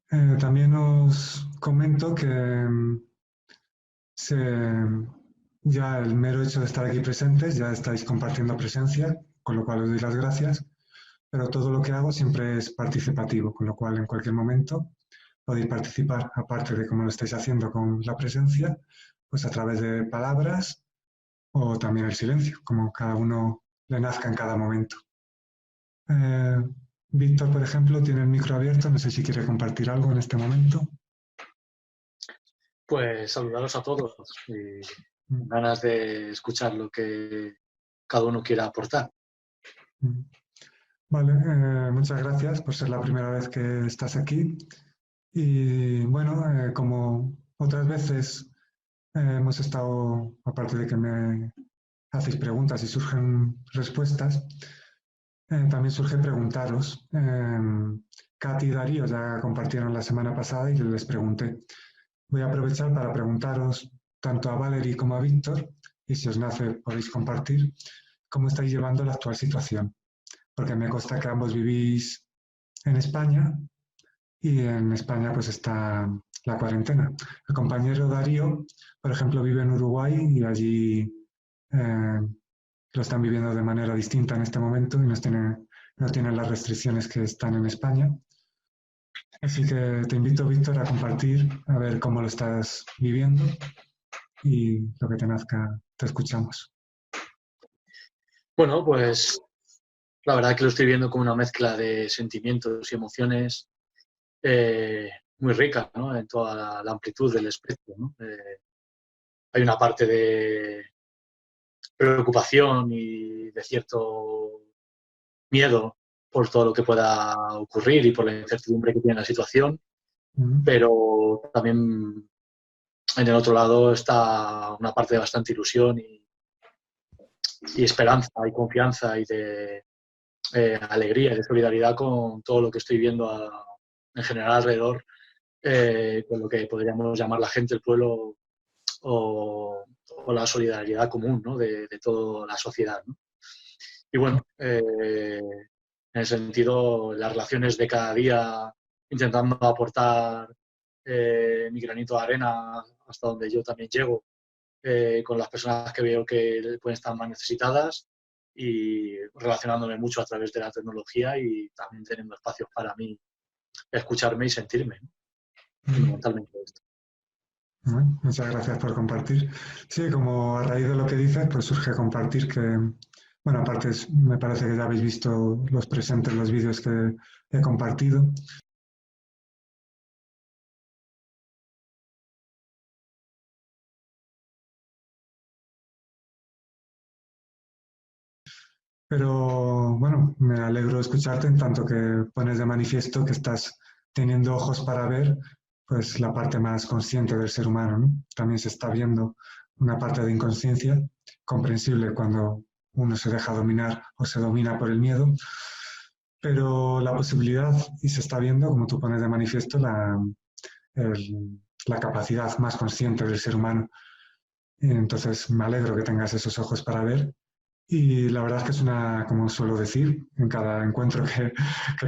También os comento que ya el mero hecho de estar aquí presentes, ya estáis compartiendo presencia, con lo cual os doy las gracias, pero todo lo que hago siempre es participativo, con lo cual en cualquier momento podéis participar, aparte de como lo estáis haciendo con la presencia, pues a través de palabras o también el silencio, como cada uno le nazca en cada momento. Eh, Víctor, por ejemplo, tiene el micro abierto, no sé si quiere compartir algo en este momento. Pues saludaros a todos y con Mm, ganas de escuchar lo que cada uno quiera aportar. mm. Vale, muchas gracias por ser la primera vez que estás aquí. Y bueno, como otras veces hemos estado, aparte de que me hacéis preguntas y surgen respuestas, también surge preguntaros. Katy y Darío ya compartieron la semana pasada y yo les pregunté. Voy a aprovechar para preguntaros tanto a Valerie como a Víctor, y si os nace podéis compartir, cómo estáis llevando la actual situación. Porque me consta que ambos vivís en España y en España pues está la cuarentena. El compañero Darío, por ejemplo, vive en Uruguay y allí lo están viviendo de manera distinta en este momento y no tienen las restricciones que están en España. Así que te invito, Víctor, a compartir, a ver cómo lo estás viviendo y lo que te nazca, te escuchamos. Bueno, pues la verdad que lo estoy viendo como una mezcla de sentimientos y emociones muy rica, ¿no? En toda la amplitud del espectro, ¿no? Hay una parte de preocupación y de cierto miedo por todo lo que pueda ocurrir y por la incertidumbre que tiene la situación, Mm, pero también en el otro lado está una parte de bastante ilusión y esperanza y confianza y de alegría y de solidaridad con todo lo que estoy viendo en general alrededor, con lo que podríamos llamar la gente, el pueblo o la solidaridad común, ¿no? de toda la sociedad, ¿no? Y bueno, en ese sentido, las relaciones de cada día, intentando aportar mi granito de arena hasta donde yo también llego, con las personas que veo que pueden estar más necesitadas y relacionándome mucho a través de la tecnología y también teniendo espacios para mí escucharme y sentirme, ¿no? mm. Fundamentalmente esto. Bueno, muchas gracias por compartir. Sí, como a raíz de lo que dices, pues surge compartir que, bueno, aparte me parece que ya habéis visto los presentes, los vídeos que he compartido, pero bueno, me alegro de escucharte en tanto que pones de manifiesto que estás teniendo ojos para ver, pues la parte más consciente del ser humano, ¿no? También se está viendo una parte de inconsciencia, comprensible cuando uno se deja dominar o se domina por el miedo, pero la posibilidad, y se está viendo, como tú pones de manifiesto, la capacidad más consciente del ser humano. Entonces, me alegro que tengas esos ojos para ver. Y la verdad es que es una, como suelo decir, en cada encuentro que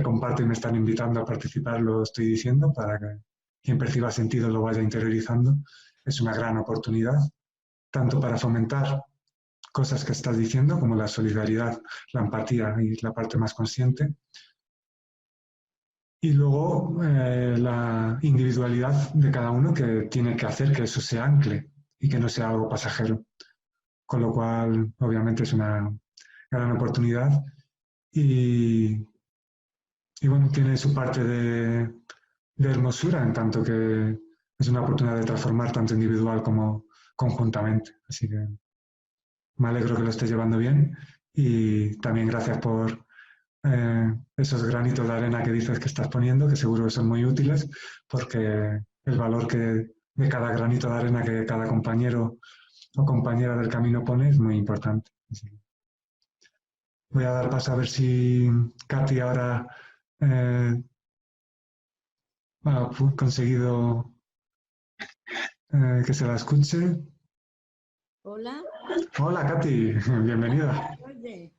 comparto y me están invitando a participar, lo estoy diciendo para que quien perciba sentido lo vaya interiorizando. Es una gran oportunidad, tanto para fomentar cosas que estás diciendo, como la solidaridad, la empatía y la parte más consciente, y luego la individualidad de cada uno que tiene que hacer que eso se ancle y que no sea algo pasajero. Con lo cual, obviamente, es una gran oportunidad y, y bueno, tiene su parte de hermosura en tanto que es una oportunidad de transformar tanto individual como conjuntamente. Así que me alegro que lo estés llevando bien y también gracias por esos granitos de arena que dices que estás poniendo, que seguro que son muy útiles, porque el valor de cada granito de arena que cada compañero o compañera del camino pone es muy importante. Así que voy a dar paso a ver si Katy ahora eh, ha conseguido que se la escuche. Hola, Hola Katy, bienvenida. ¿me oye?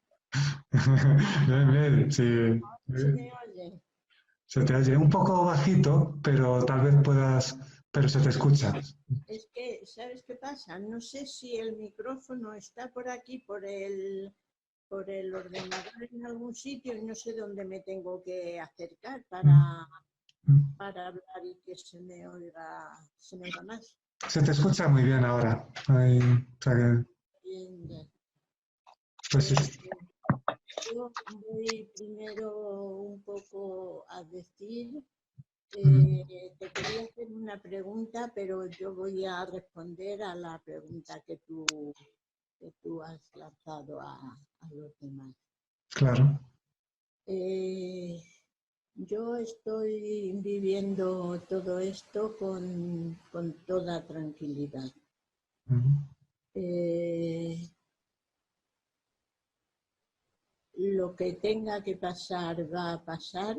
Bien, bien, sí. ¿Se me oye? Se te oye un poco bajito, pero tal vez puedas, pero se te escucha. Es que, ¿sabes qué pasa? No sé si el micrófono está por aquí, por el ordenador en algún sitio y no sé dónde me tengo que acercar para hablar y que se me oiga más. Se te escucha muy bien ahora. Ahí, o sea que, Bien, pues, yo voy primero un poco a decir, te quería hacer una pregunta, pero yo voy a responder a la pregunta que tú has lanzado a los demás. claro. Eh, yo estoy viviendo todo esto con toda tranquilidad. Eh, lo que tenga que pasar va a pasar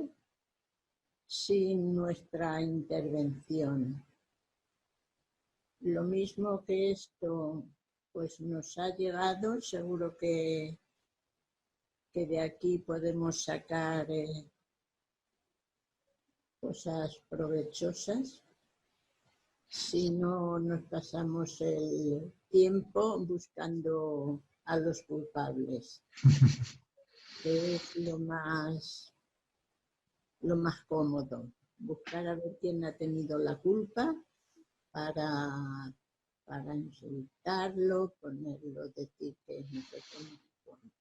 sin nuestra intervención. Lo mismo que esto pues nos ha llegado, seguro que de aquí podemos sacar cosas provechosas si no nos pasamos el tiempo buscando a los culpables, que es lo más cómodo, buscar a ver quién ha tenido la culpa para, para insultarlo, ponerlo, decir que no sé qué, no sé cuántos.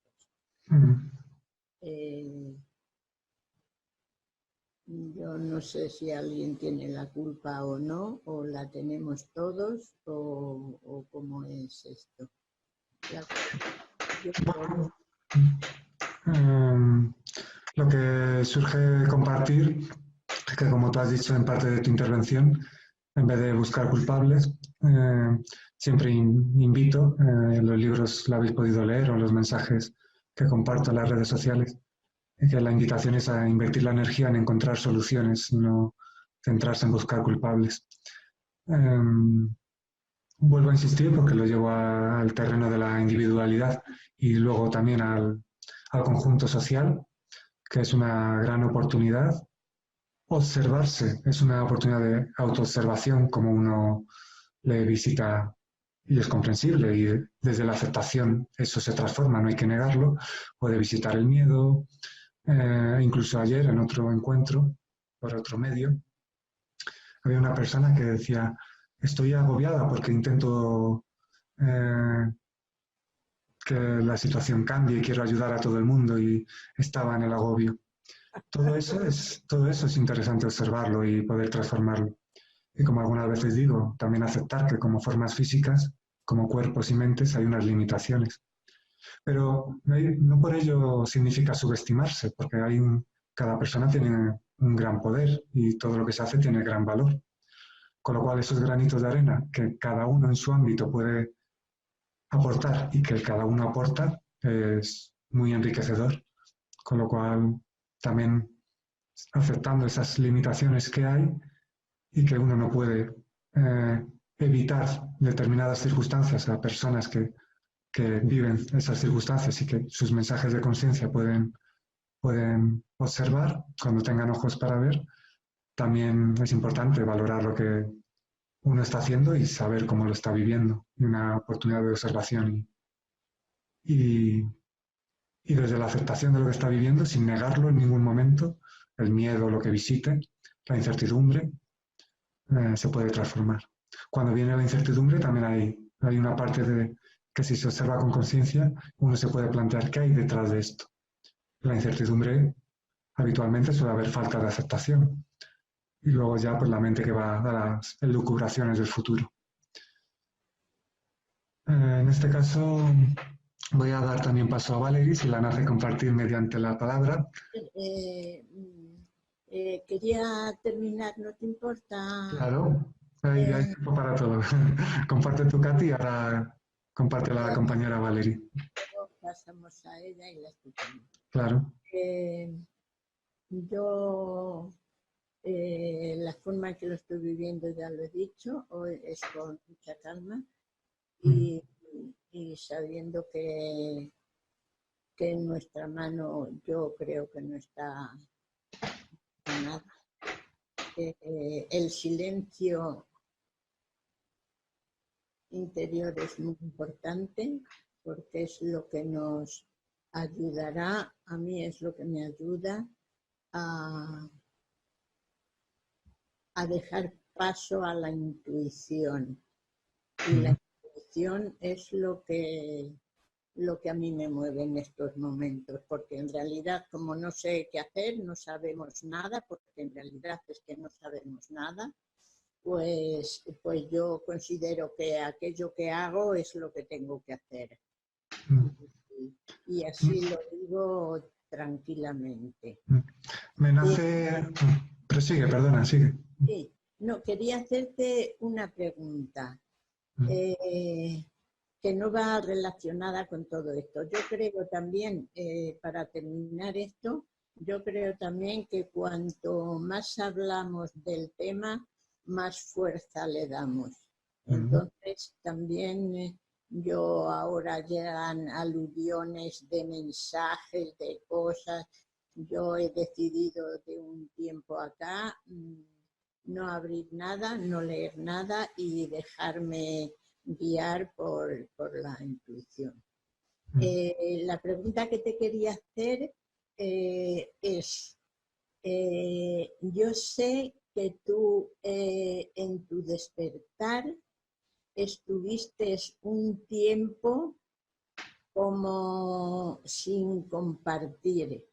Yo no sé si alguien tiene la culpa o no, o la tenemos todos, o cómo es esto. Bueno, lo que surge de compartir es que, como tú has dicho en parte de tu intervención, en vez de buscar culpables, siempre invito, los libros lo habéis podido leer o los mensajes que comparto en las redes sociales, que la invitación es a invertir la energía en encontrar soluciones y no centrarse en buscar culpables. Vuelvo a insistir porque lo llevo al terreno de la individualidad y luego también al conjunto social, que es una gran oportunidad. Observarse es una oportunidad de autoobservación, como uno le visita y es comprensible y desde la aceptación eso se transforma, no hay que negarlo. Puede visitar el miedo, incluso ayer en otro encuentro por otro medio había una persona que decía, estoy agobiada porque intento eh, que la situación cambie y quiero ayudar a todo el mundo y estaba en el agobio. Todo eso es interesante observarlo y poder transformarlo. Y como algunas veces digo, también aceptar que como formas físicas, como cuerpos y mentes, hay unas limitaciones. Pero no por ello significa subestimarse, porque cada persona tiene un gran poder y todo lo que se hace tiene gran valor. Con lo cual, esos granitos de arena que cada uno en su ámbito puede aportar y que cada uno aporta es muy enriquecedor. Con lo cual, también aceptando esas limitaciones que hay y que uno no puede evitar determinadas circunstancias a personas que viven esas circunstancias y que sus mensajes de conciencia pueden observar cuando tengan ojos para ver, también es importante valorar lo que uno está haciendo y saber cómo lo está viviendo, y una oportunidad de observación y, y desde la aceptación de lo que está viviendo, sin negarlo en ningún momento, el miedo, lo que visite, la incertidumbre, se puede transformar. Cuando viene la incertidumbre también hay una parte de que si se observa con conciencia, uno se puede plantear qué hay detrás de esto. La incertidumbre habitualmente suele haber falta de aceptación y luego ya pues la mente que va a las elucubraciones del futuro. En este caso voy a dar también paso a Valerie, si la nace compartir mediante la palabra. Quería terminar, ¿no te importa? Claro, hay tiempo para todo. Comparte tu Katy y ahora comparte la compañera Valerie. Pasamos a ella y la escuchamos. Claro. Yo, la forma en que lo estoy viviendo ya lo he dicho, hoy es con mucha calma y sabiendo que en nuestra mano yo creo que no está pasa nada. El silencio interior es muy importante porque es lo que nos ayudará, a mí es lo que me ayuda a dejar paso a la intuición. Y la intuición es lo que a mí me mueve en estos momentos, porque en realidad, como no sé qué hacer, no sabemos nada, porque en realidad es que no sabemos nada, pues yo considero que aquello que hago es lo que tengo que hacer. Y así lo digo tranquilamente. Me nace... Prosigue, perdona, sigue. Sí, no, quería hacerte una pregunta que no va relacionada con todo esto. Yo creo también, para terminar esto, yo creo también que cuanto más hablamos del tema, más fuerza le damos. Entonces, también yo ahora llegan aluviones de mensajes, de cosas. Yo he decidido de un tiempo acá no abrir nada, no leer nada y dejarme guiar por la intuición. La pregunta que te quería hacer es, yo sé que tú en tu despertar estuviste un tiempo como sin compartir,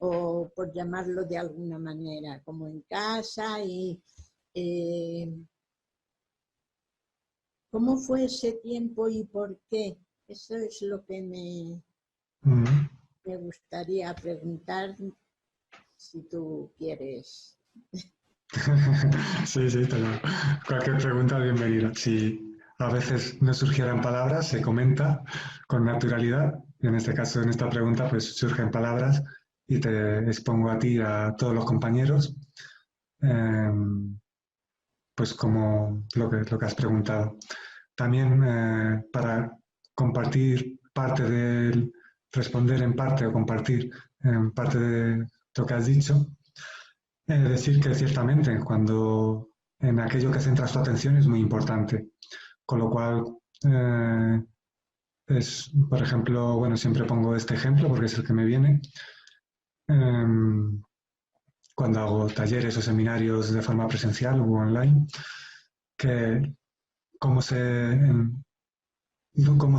o por llamarlo de alguna manera, como en casa. Y ¿cómo fue ese tiempo y por qué? Eso es lo que me gustaría preguntar, si tú quieres. Sí, cualquier pregunta bienvenida. Si a veces no surgieran palabras, se comenta con naturalidad. Y en este caso, en esta pregunta, pues surgen palabras y te expongo a ti y a todos los compañeros, pues como lo que has preguntado. También para compartir parte del, responder en parte o compartir en parte de lo que has dicho, decir que ciertamente cuando en aquello que centras tu atención es muy importante, con lo cual es, por ejemplo, bueno, siempre pongo este ejemplo porque es el que me viene, cuando hago talleres o seminarios de forma presencial o online, que cómo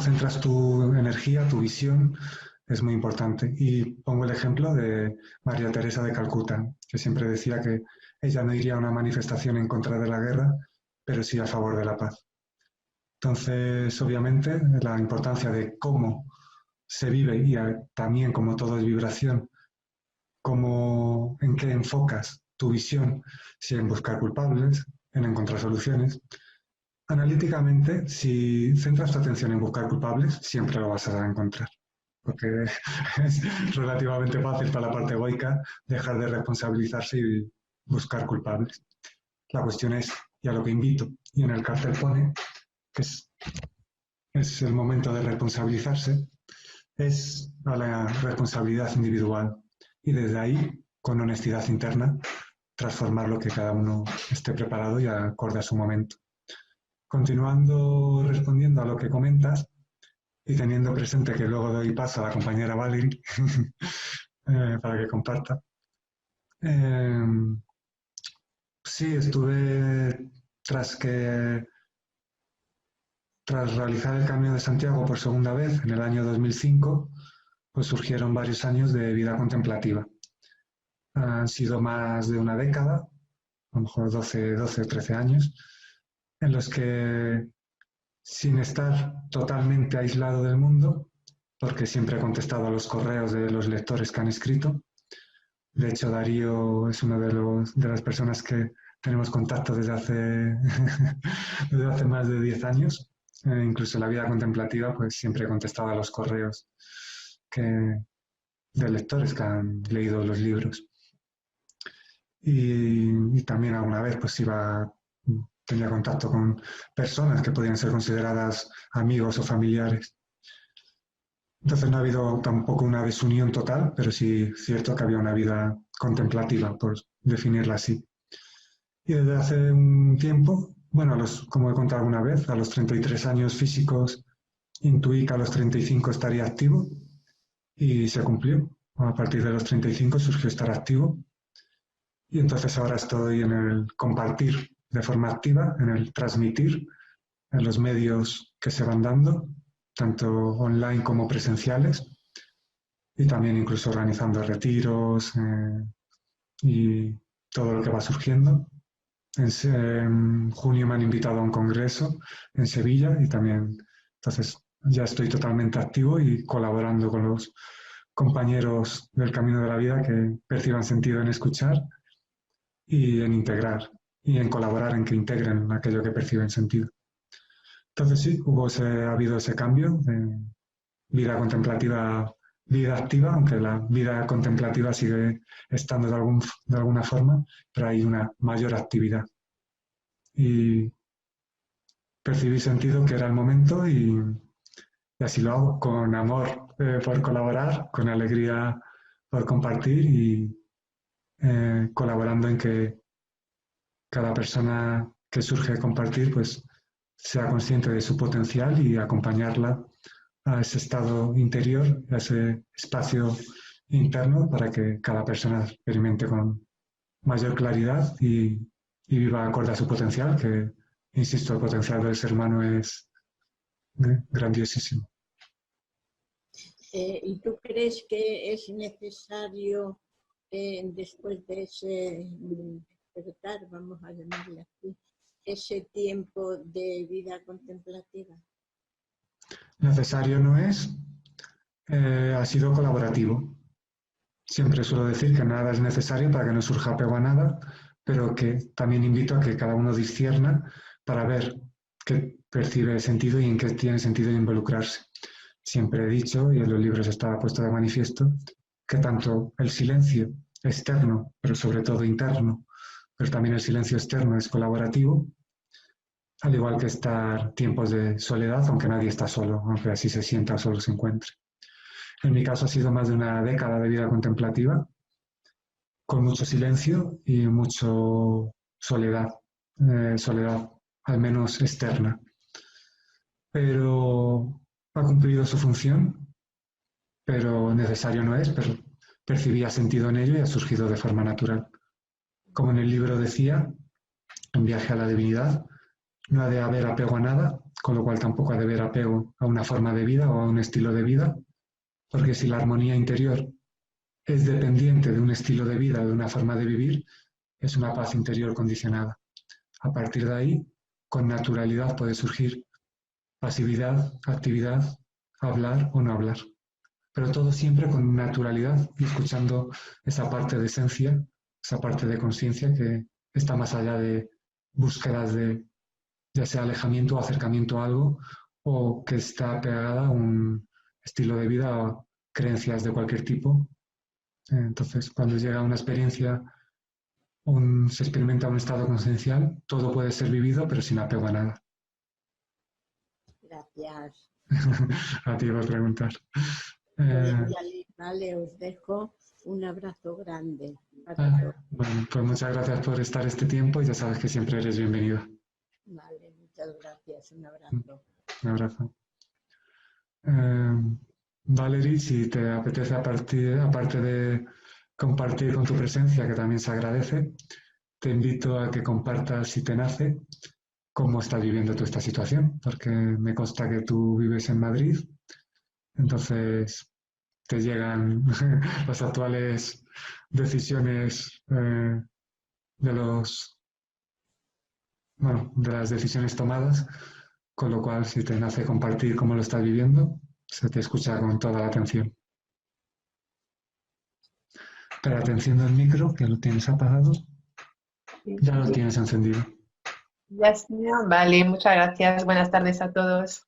centras tu energía, tu visión, es muy importante. Y pongo el ejemplo de María Teresa de Calcuta, que siempre decía que ella no iría a una manifestación en contra de la guerra, pero sí a favor de la paz. Entonces, obviamente, la importancia de cómo se vive y también como todo es vibración, en qué enfocas tu visión, si en buscar culpables, en encontrar soluciones. Analíticamente, si centras tu atención en buscar culpables, siempre lo vas a encontrar, porque es relativamente fácil para la parte egoica dejar de responsabilizarse y buscar culpables. La cuestión es, y a lo que invito, y en el cartel pone, que es el momento de responsabilizarse, es a la responsabilidad individual. Y desde ahí, con honestidad interna, transformar lo que cada uno esté preparado y acorde a su momento. Continuando respondiendo a lo que comentas y teniendo presente que luego doy paso a la compañera Valerie para que comparta. Sí, estuve tras realizar el Camino de Santiago por segunda vez en el año 2005, pues surgieron varios años de vida contemplativa. Han sido más de una década, a lo mejor 12 o 13 años, en los que, sin estar totalmente aislado del mundo, porque siempre he contestado a los correos de los lectores que han escrito. De hecho, Darío es una de las personas que tenemos contacto desde hace más de 10 años. Incluso en la vida contemplativa, pues siempre he contestado a los correos de lectores que han leído los libros. Y también alguna vez pues tenía contacto con personas que podían ser consideradas amigos o familiares. Entonces no ha habido tampoco una desunión total, pero sí es cierto que había una vida contemplativa, por definirla así. Y desde hace un tiempo, bueno, como he contado alguna vez, a los 33 años físicos intuí que a los 35 estaría activo y se cumplió. A partir de los 35 surgió estar activo y entonces ahora estoy en el compartir de forma activa, en el transmitir, en los medios que se van dando, tanto online como presenciales, y también incluso organizando retiros y todo lo que va surgiendo. En junio me han invitado a un congreso en Sevilla y también, entonces ya estoy totalmente activo y colaborando con los compañeros del camino de la vida que perciban sentido en escuchar y en integrar y en colaborar en que integren aquello que perciben sentido. Entonces sí, ha habido ese cambio de vida contemplativa, vida activa, aunque la vida contemplativa sigue estando de alguna forma, pero hay una mayor actividad. Y percibí sentido que era el momento y así lo hago, con amor por colaborar, con alegría por compartir y colaborando en que cada persona que surge de compartir pues sea consciente de su potencial y acompañarla a ese estado interior, a ese espacio interno para que cada persona experimente con mayor claridad y viva acorde a su potencial, que, insisto, el potencial del ser humano es grandiosísimo. ¿Y tú crees que es necesario, después de ese despertar, vamos a llamarle así, ese tiempo de vida contemplativa? Necesario no es, ha sido colaborativo. Siempre suelo decir que nada es necesario para que no surja apego a nada, pero que también invito a que cada uno discierna para ver qué percibe sentido y en qué tiene sentido involucrarse. Siempre he dicho, y en los libros está puesto de manifiesto, que tanto el silencio externo, pero sobre todo interno, pero también el silencio externo es colaborativo, al igual que estar tiempos de soledad, aunque nadie está solo, aunque así se sienta o solo se encuentre. En mi caso ha sido más de una década de vida contemplativa, con mucho silencio y mucho soledad al menos externa. Pero ha cumplido su función, pero necesario no es, pero percibía sentido en ello y ha surgido de forma natural. Como en el libro decía, en Viaje a la Divinidad, no ha de haber apego a nada, con lo cual tampoco ha de haber apego a una forma de vida o a un estilo de vida, porque si la armonía interior es dependiente de un estilo de vida, de una forma de vivir, es una paz interior condicionada. A partir de ahí, con naturalidad puede surgir pasividad, actividad, hablar o no hablar. Pero todo siempre con naturalidad y escuchando esa parte de esencia, esa parte de conciencia que está más allá de búsquedas de ya sea alejamiento o acercamiento a algo o que está pegada a un estilo de vida o creencias de cualquier tipo. Entonces, cuando llega una experiencia, se experimenta un estado consciencial, todo puede ser vivido, pero sin apego a nada. Gracias. A ti por preguntar. Vale, os dejo un abrazo grande. Bueno, pues muchas gracias por estar este tiempo y ya sabes que siempre eres bienvenida. Vale, muchas gracias. Un abrazo. Un abrazo. Valerie, si te apetece, aparte de compartir con tu presencia, que también se agradece, te invito a que compartas, si te nace, cómo estás viviendo tú esta situación, porque me consta que tú vives en Madrid, entonces te llegan las actuales decisiones de las decisiones tomadas, con lo cual si te nace compartir cómo lo estás viviendo, se te escucha con toda la atención. Pero atención al micro, que lo tienes apagado, ya lo tienes encendido. Ya está, vale, muchas gracias. Buenas tardes a todos.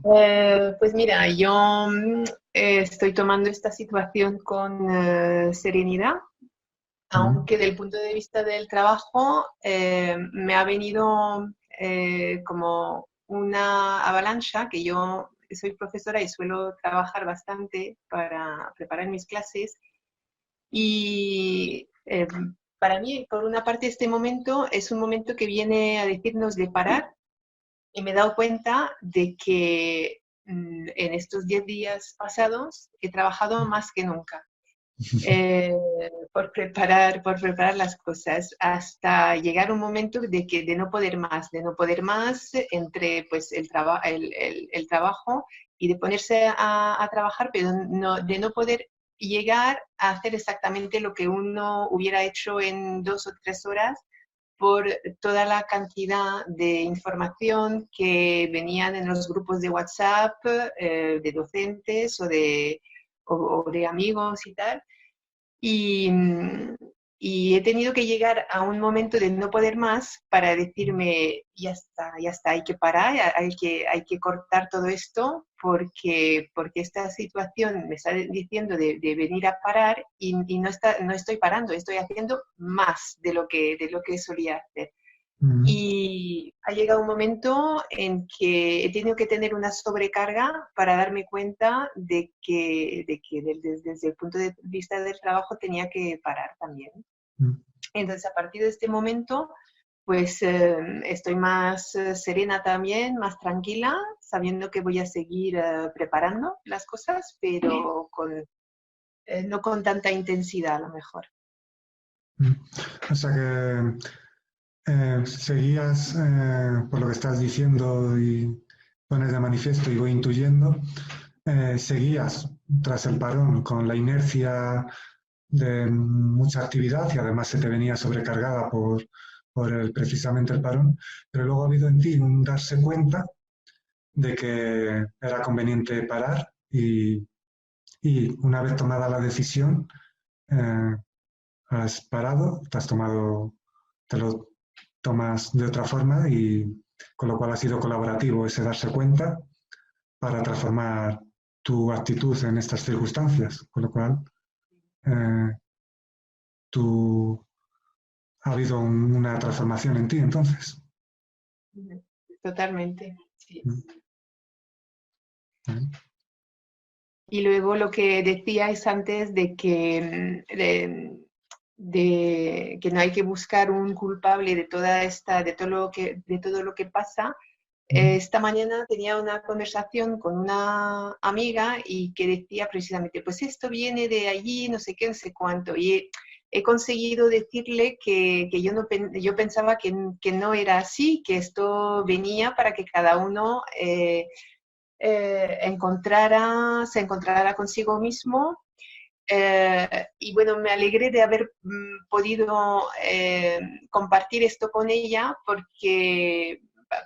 Pues mira, yo estoy tomando esta situación con serenidad, aunque desde el punto de vista del trabajo me ha venido como una avalancha que yo que soy profesora y suelo trabajar bastante para preparar mis clases. Y para mí, por una parte, este momento es un momento que viene a decirnos de parar, y me he dado cuenta de que en estos 10 días pasados he trabajado más que nunca. Por preparar las cosas, hasta llegar un momento de no poder más entre pues, el trabajo y de ponerse a trabajar, pero de no poder llegar a hacer exactamente lo que uno hubiera hecho en 2 o 3 horas por toda la cantidad de información que venían en los grupos de WhatsApp de docentes o de amigos y tal. Y he tenido que llegar a un momento de no poder más para decirme, ya está, hay que parar, hay que cortar todo esto porque esta situación me está diciendo de venir a parar y no estoy parando, estoy haciendo más de lo que solía hacer. Y ha llegado un momento en que he tenido que tener una sobrecarga para darme cuenta de que desde el punto de vista del trabajo tenía que parar también. Entonces, a partir de este momento, pues estoy más serena también, más tranquila, sabiendo que voy a seguir preparando las cosas, pero no con tanta intensidad a lo mejor. O sea que seguías, por lo que estás diciendo y pones de manifiesto y voy intuyendo, seguías tras el parón con la inercia de mucha actividad y además se te venía sobrecargada por precisamente el parón, pero luego ha habido en ti un darse cuenta de que era conveniente parar y una vez tomada la decisión, has parado, te lo tomas de otra forma y con lo cual ha sido colaborativo ese darse cuenta para transformar tu actitud en estas circunstancias, con lo cual ha habido una transformación en ti entonces. Totalmente, sí. Y luego lo que decíais antes de que que no hay que buscar un culpable de todo lo que pasa. Esta mañana tenía una conversación con una amiga y que decía precisamente, pues esto viene de allí, no sé qué, no sé cuánto. Y he conseguido decirle que yo pensaba que no era así, que esto venía para que cada uno se encontrara consigo mismo. Y bueno, me alegré de haber podido compartir esto con ella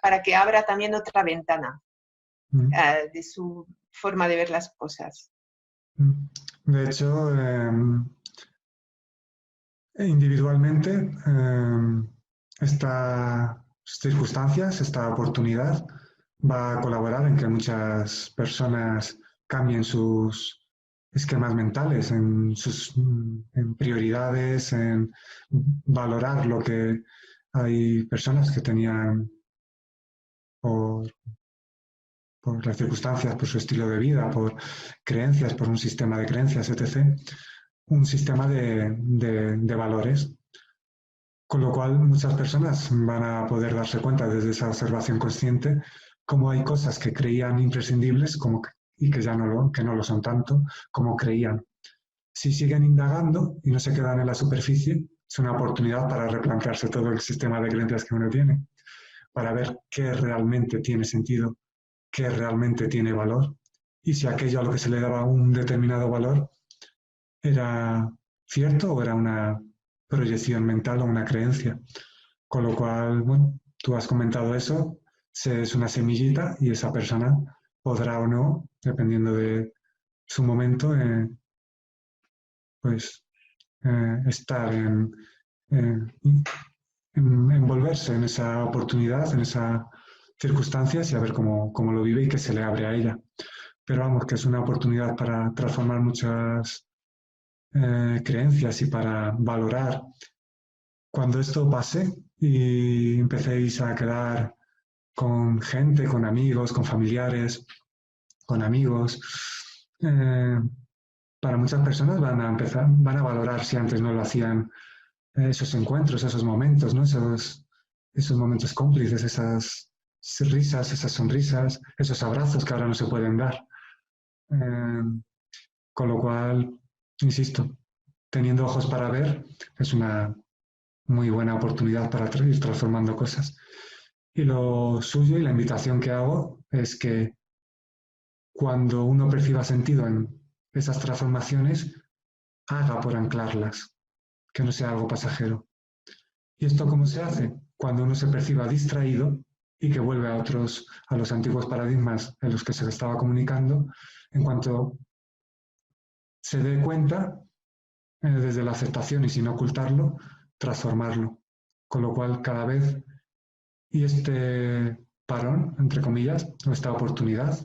para que abra también otra ventana de su forma de ver las cosas. De hecho, individualmente, estas circunstancias, esta oportunidad va a colaborar en que muchas personas cambien sus esquemas mentales, en prioridades, en valorar lo que hay personas que tenían por las circunstancias, por su estilo de vida, por creencias, por un sistema de creencias, etc., un sistema de valores. Con lo cual, muchas personas van a poder darse cuenta desde esa observación consciente cómo hay cosas que creían imprescindibles y que ya no lo son tanto como creían. Si siguen indagando y no se quedan en la superficie, es una oportunidad para replantearse todo el sistema de creencias que uno tiene, para ver qué realmente tiene sentido, qué realmente tiene valor, y si aquello a lo que se le daba un determinado valor era cierto o era una proyección mental o una creencia. Con lo cual, bueno, tú has comentado eso, es una semillita y esa persona podrá o no, dependiendo de su momento, estar envolverse en esa oportunidad, en esas circunstancias y a ver cómo lo vive y qué se le abre a ella. Pero vamos, que es una oportunidad para transformar muchas creencias y para valorar. Cuando esto pase y empecéis a quedar con gente, con amigos, con familiares, con amigos. Para muchas personas van a valorar si antes no lo hacían, esos encuentros, esos momentos, ¿no? Esos momentos cómplices, esas risas, esas sonrisas, esos abrazos que ahora no se pueden dar. Con lo cual, insisto, teniendo ojos para ver, es una muy buena oportunidad para ir transformando cosas. Y lo suyo y la invitación que hago es que cuando uno perciba sentido en esas transformaciones, haga por anclarlas, que no sea algo pasajero. ¿Y esto cómo se hace? Cuando uno se perciba distraído y que vuelve a los antiguos paradigmas en los que se le estaba comunicando, en cuanto se dé cuenta, desde la aceptación y sin ocultarlo, transformarlo. Con lo cual, cada vez, y este parón, entre comillas, o esta oportunidad,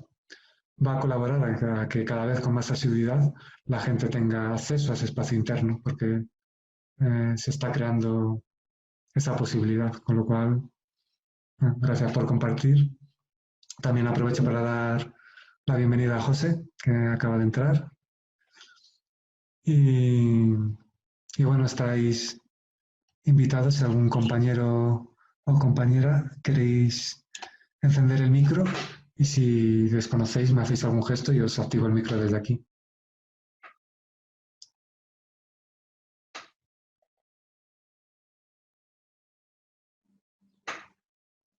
va a colaborar a que cada vez con más asiduidad la gente tenga acceso a ese espacio interno, porque se está creando esa posibilidad. Con lo cual, gracias por compartir. También aprovecho para dar la bienvenida a José, que acaba de entrar. Y bueno, estáis invitados, si algún compañero o compañera queréis encender el micro, y si desconocéis me hacéis algún gesto y os activo el micro desde aquí.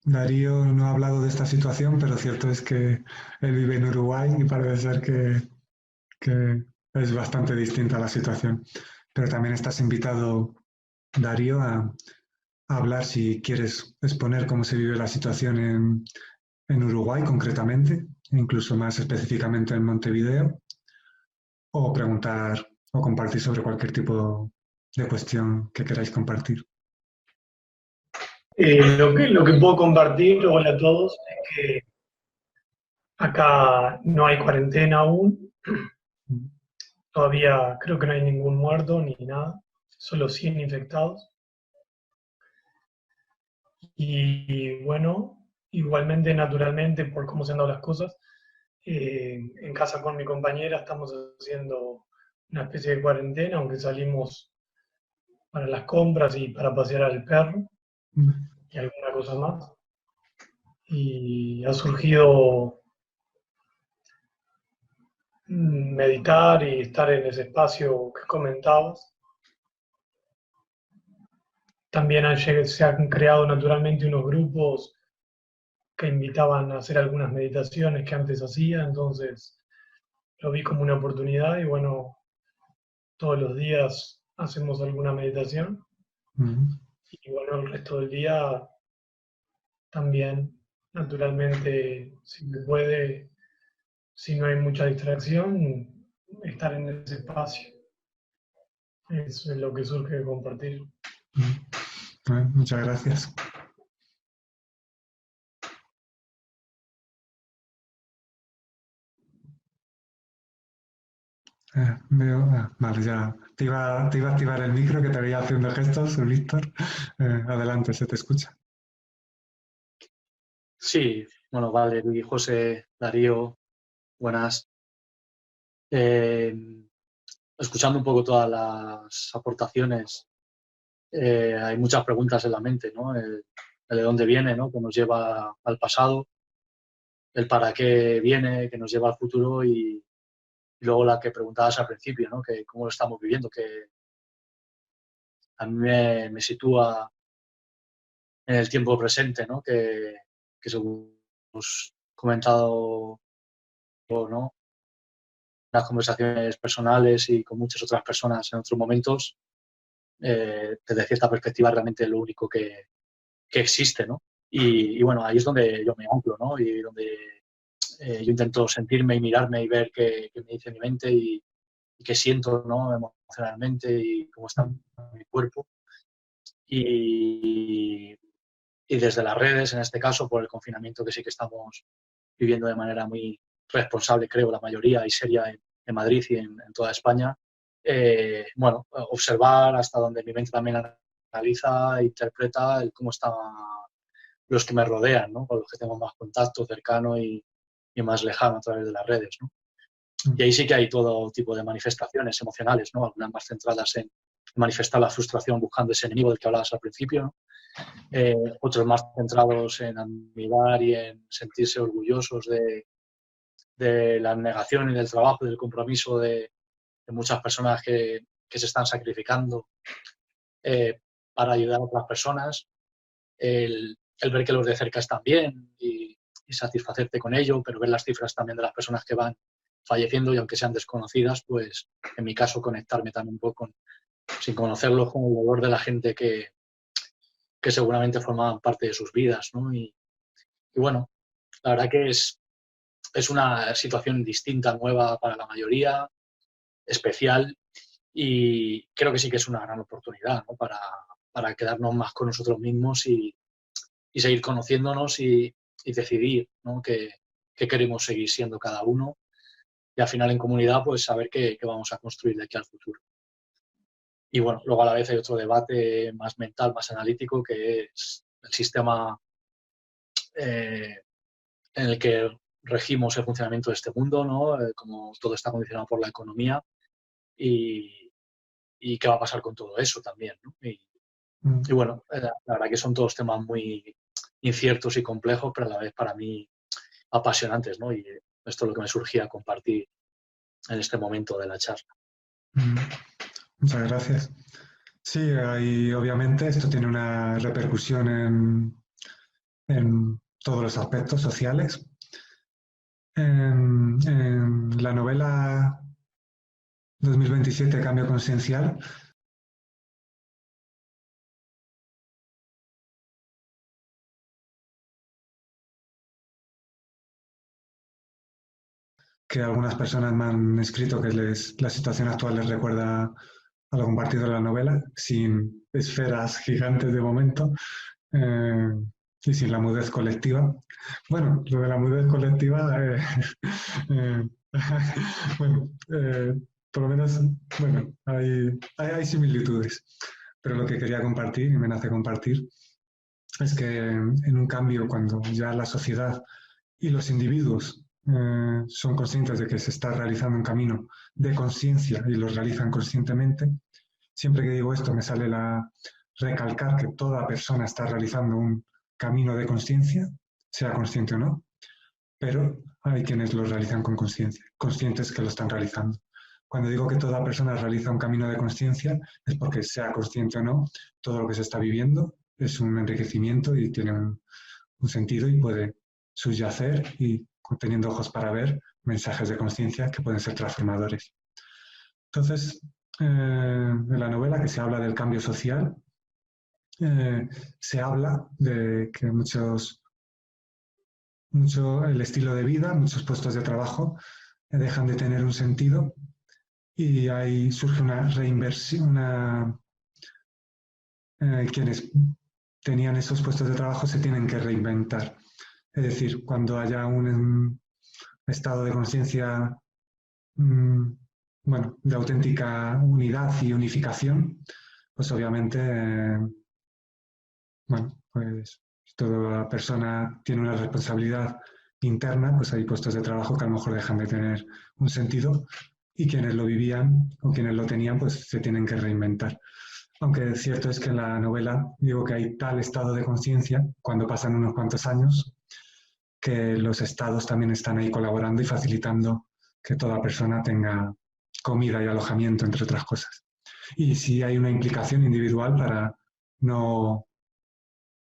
Darío no ha hablado de esta situación, pero cierto es que él vive en Uruguay y parece ser que es bastante distinta la situación. Pero también estás invitado, Darío, a hablar si quieres exponer cómo se vive la situación en Uruguay concretamente, incluso más específicamente en Montevideo, o preguntar o compartir sobre cualquier tipo de cuestión que queráis compartir. Lo que puedo compartir, hola a todos, es que acá no hay cuarentena aún. Todavía creo que no hay ningún muerto ni nada, solo 100 infectados. Y bueno, igualmente, naturalmente, por cómo se han dado las cosas, en casa con mi compañera estamos haciendo una especie de cuarentena, aunque salimos para las compras y para pasear al perro y alguna cosa más. Y ha surgido meditar y estar en ese espacio que comentabas. También se han creado naturalmente unos grupos que invitaban a hacer algunas meditaciones que antes hacía, entonces lo vi como una oportunidad y bueno, todos los días hacemos alguna meditación. Y bueno, el resto del día también, naturalmente, si se puede, si no hay mucha distracción, estar en ese espacio. Es lo que surge de compartir. Muchas gracias. Vale, ya te iba a activar el micro, que te veía haciendo gestos, Víctor. Adelante, se te escucha. Sí, bueno, vale, José, Darío, buenas. Escuchando un poco todas las aportaciones, hay muchas preguntas en la mente, ¿no? El de dónde viene, ¿no? Que nos lleva al pasado, el para qué viene, que nos lleva al futuro, y luego la que preguntabas al principio, ¿no? Que cómo lo estamos viviendo, que a mí me sitúa en el tiempo presente, ¿no? Que según hemos comentado, ¿no? Las conversaciones personales y con muchas otras personas en otros momentos, desde cierta perspectiva realmente es lo único que existe, ¿no? Y bueno, ahí es donde yo me anclo, ¿no? Y donde yo intento sentirme y mirarme y ver qué me dice mi mente y qué siento, ¿no? Emocionalmente, y cómo está mi cuerpo. Y desde las redes, en este caso, por el confinamiento que sí que estamos viviendo de manera muy responsable, creo, la mayoría, y seria en Madrid y en toda España, bueno, observar hasta donde mi mente también analiza e interpreta cómo están los que me rodean, ¿no? Con los que tengo más contacto cercano, y y más lejano a través de las redes, ¿no? Y ahí sí que hay todo tipo de manifestaciones emocionales, ¿no? Algunas más centradas en manifestar la frustración buscando ese enemigo del que hablabas al principio, ¿no? Otros más centrados en admirar y en sentirse orgullosos de la abnegación y del trabajo y del compromiso de muchas personas que se están sacrificando para ayudar a otras personas, el ver que los de cerca están bien y satisfacerte con ello, pero ver las cifras también de las personas que van falleciendo y aunque sean desconocidas, pues en mi caso conectarme también un poco sin conocerlos con el dolor de la gente que seguramente formaban parte de sus vidas, ¿no? Y bueno, la verdad que es una situación distinta, nueva para la mayoría, especial, y creo que sí que es una gran oportunidad, ¿no? para quedarnos más con nosotros mismos y seguir conociéndonos y decidir, ¿no? qué queremos seguir siendo cada uno y al final en comunidad pues saber qué vamos a construir de aquí al futuro. Y bueno, luego a la vez hay otro debate más mental, más analítico, que es el sistema en el que regimos el funcionamiento de este mundo, ¿no? Como todo está condicionado por la economía y qué va a pasar con todo eso también, ¿no? Y bueno, la verdad que son todos temas muy inciertos y complejos, pero a la vez para mí apasionantes, ¿no? Y esto es lo que me surgía compartir en este momento de la charla. Muchas gracias. Sí, obviamente esto tiene una repercusión en todos los aspectos sociales. En la novela 2027, Cambio Consciencial, que algunas personas me han escrito que la situación actual les recuerda a lo compartido en la novela, sin esferas gigantes de momento y sin la mudez colectiva. Bueno, lo de la mudez colectiva, bueno, por lo menos, bueno, hay similitudes, pero lo que quería compartir, y me nace compartir, es que en un cambio, cuando ya la sociedad y los individuos son conscientes de que se está realizando un camino de conciencia y lo realizan conscientemente, siempre que digo esto me sale recalcar que toda persona está realizando un camino de conciencia, sea consciente o no, pero hay quienes lo realizan con conciencia, conscientes que lo están realizando. Cuando digo que toda persona realiza un camino de conciencia es porque, sea consciente o no, todo lo que se está viviendo es un enriquecimiento y tiene un sentido y puede subyacer y, teniendo ojos para ver, mensajes de conciencia que pueden ser transformadores. Entonces, en la novela que se habla del cambio social, se habla de que el estilo de vida, muchos puestos de trabajo dejan de tener un sentido y ahí surge una reinversión, quienes tenían esos puestos de trabajo se tienen que reinventar. Es decir, cuando haya un estado de conciencia bueno, de auténtica unidad y unificación, pues obviamente, bueno, pues toda persona tiene una responsabilidad interna, pues hay puestos de trabajo que a lo mejor dejan de tener un sentido y quienes lo vivían o quienes lo tenían, pues se tienen que reinventar. Aunque cierto es que en la novela digo que hay tal estado de conciencia, cuando pasan unos cuantos años, que los estados también están ahí colaborando y facilitando que toda persona tenga comida y alojamiento, entre otras cosas. Y sí hay una implicación individual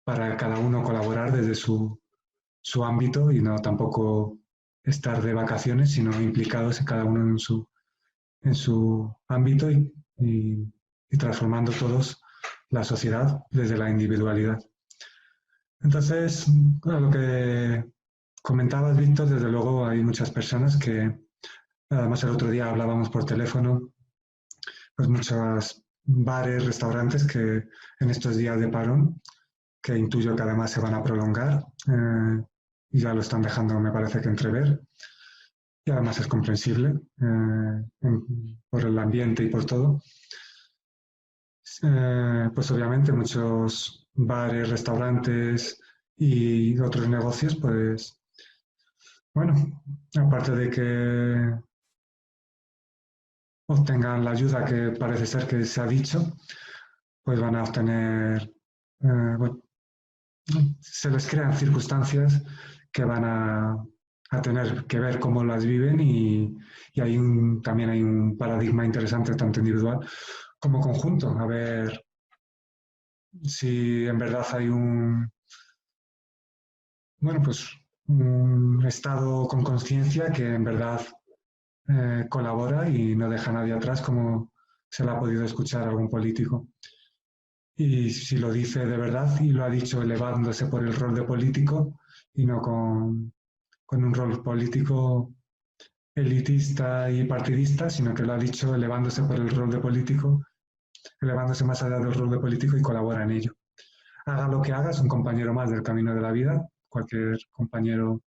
para cada uno colaborar desde su ámbito y no tampoco estar de vacaciones, sino implicados en cada uno en su ámbito y transformando todos la sociedad desde la individualidad. Entonces, lo que comentabas, Víctor, desde luego hay muchas personas que, además el otro día hablábamos por teléfono, pues muchos bares, restaurantes que en estos días de parón, que intuyo que además se van a prolongar, y ya lo están dejando, me parece que entrever, y además es comprensible por el ambiente y por todo. Pues obviamente muchos bares, restaurantes y otros negocios, pues bueno, aparte de que obtengan la ayuda que parece ser que se ha dicho, pues van a obtener, bueno, se les crean circunstancias que van a tener que ver cómo las viven y también hay un paradigma interesante tanto individual como conjunto, a ver si en verdad hay bueno, pues un estado con conciencia que en verdad colabora y no deja a nadie atrás como se le ha podido escuchar a algún político. Y si lo dice de verdad y lo ha dicho elevándose por el rol de político y no con un rol político elitista y partidista, sino que lo ha dicho elevándose por el rol de político, elevándose más allá del rol de político y colabora en ello. Haga lo que haga, es un compañero más del camino de la vida, cualquier compañero,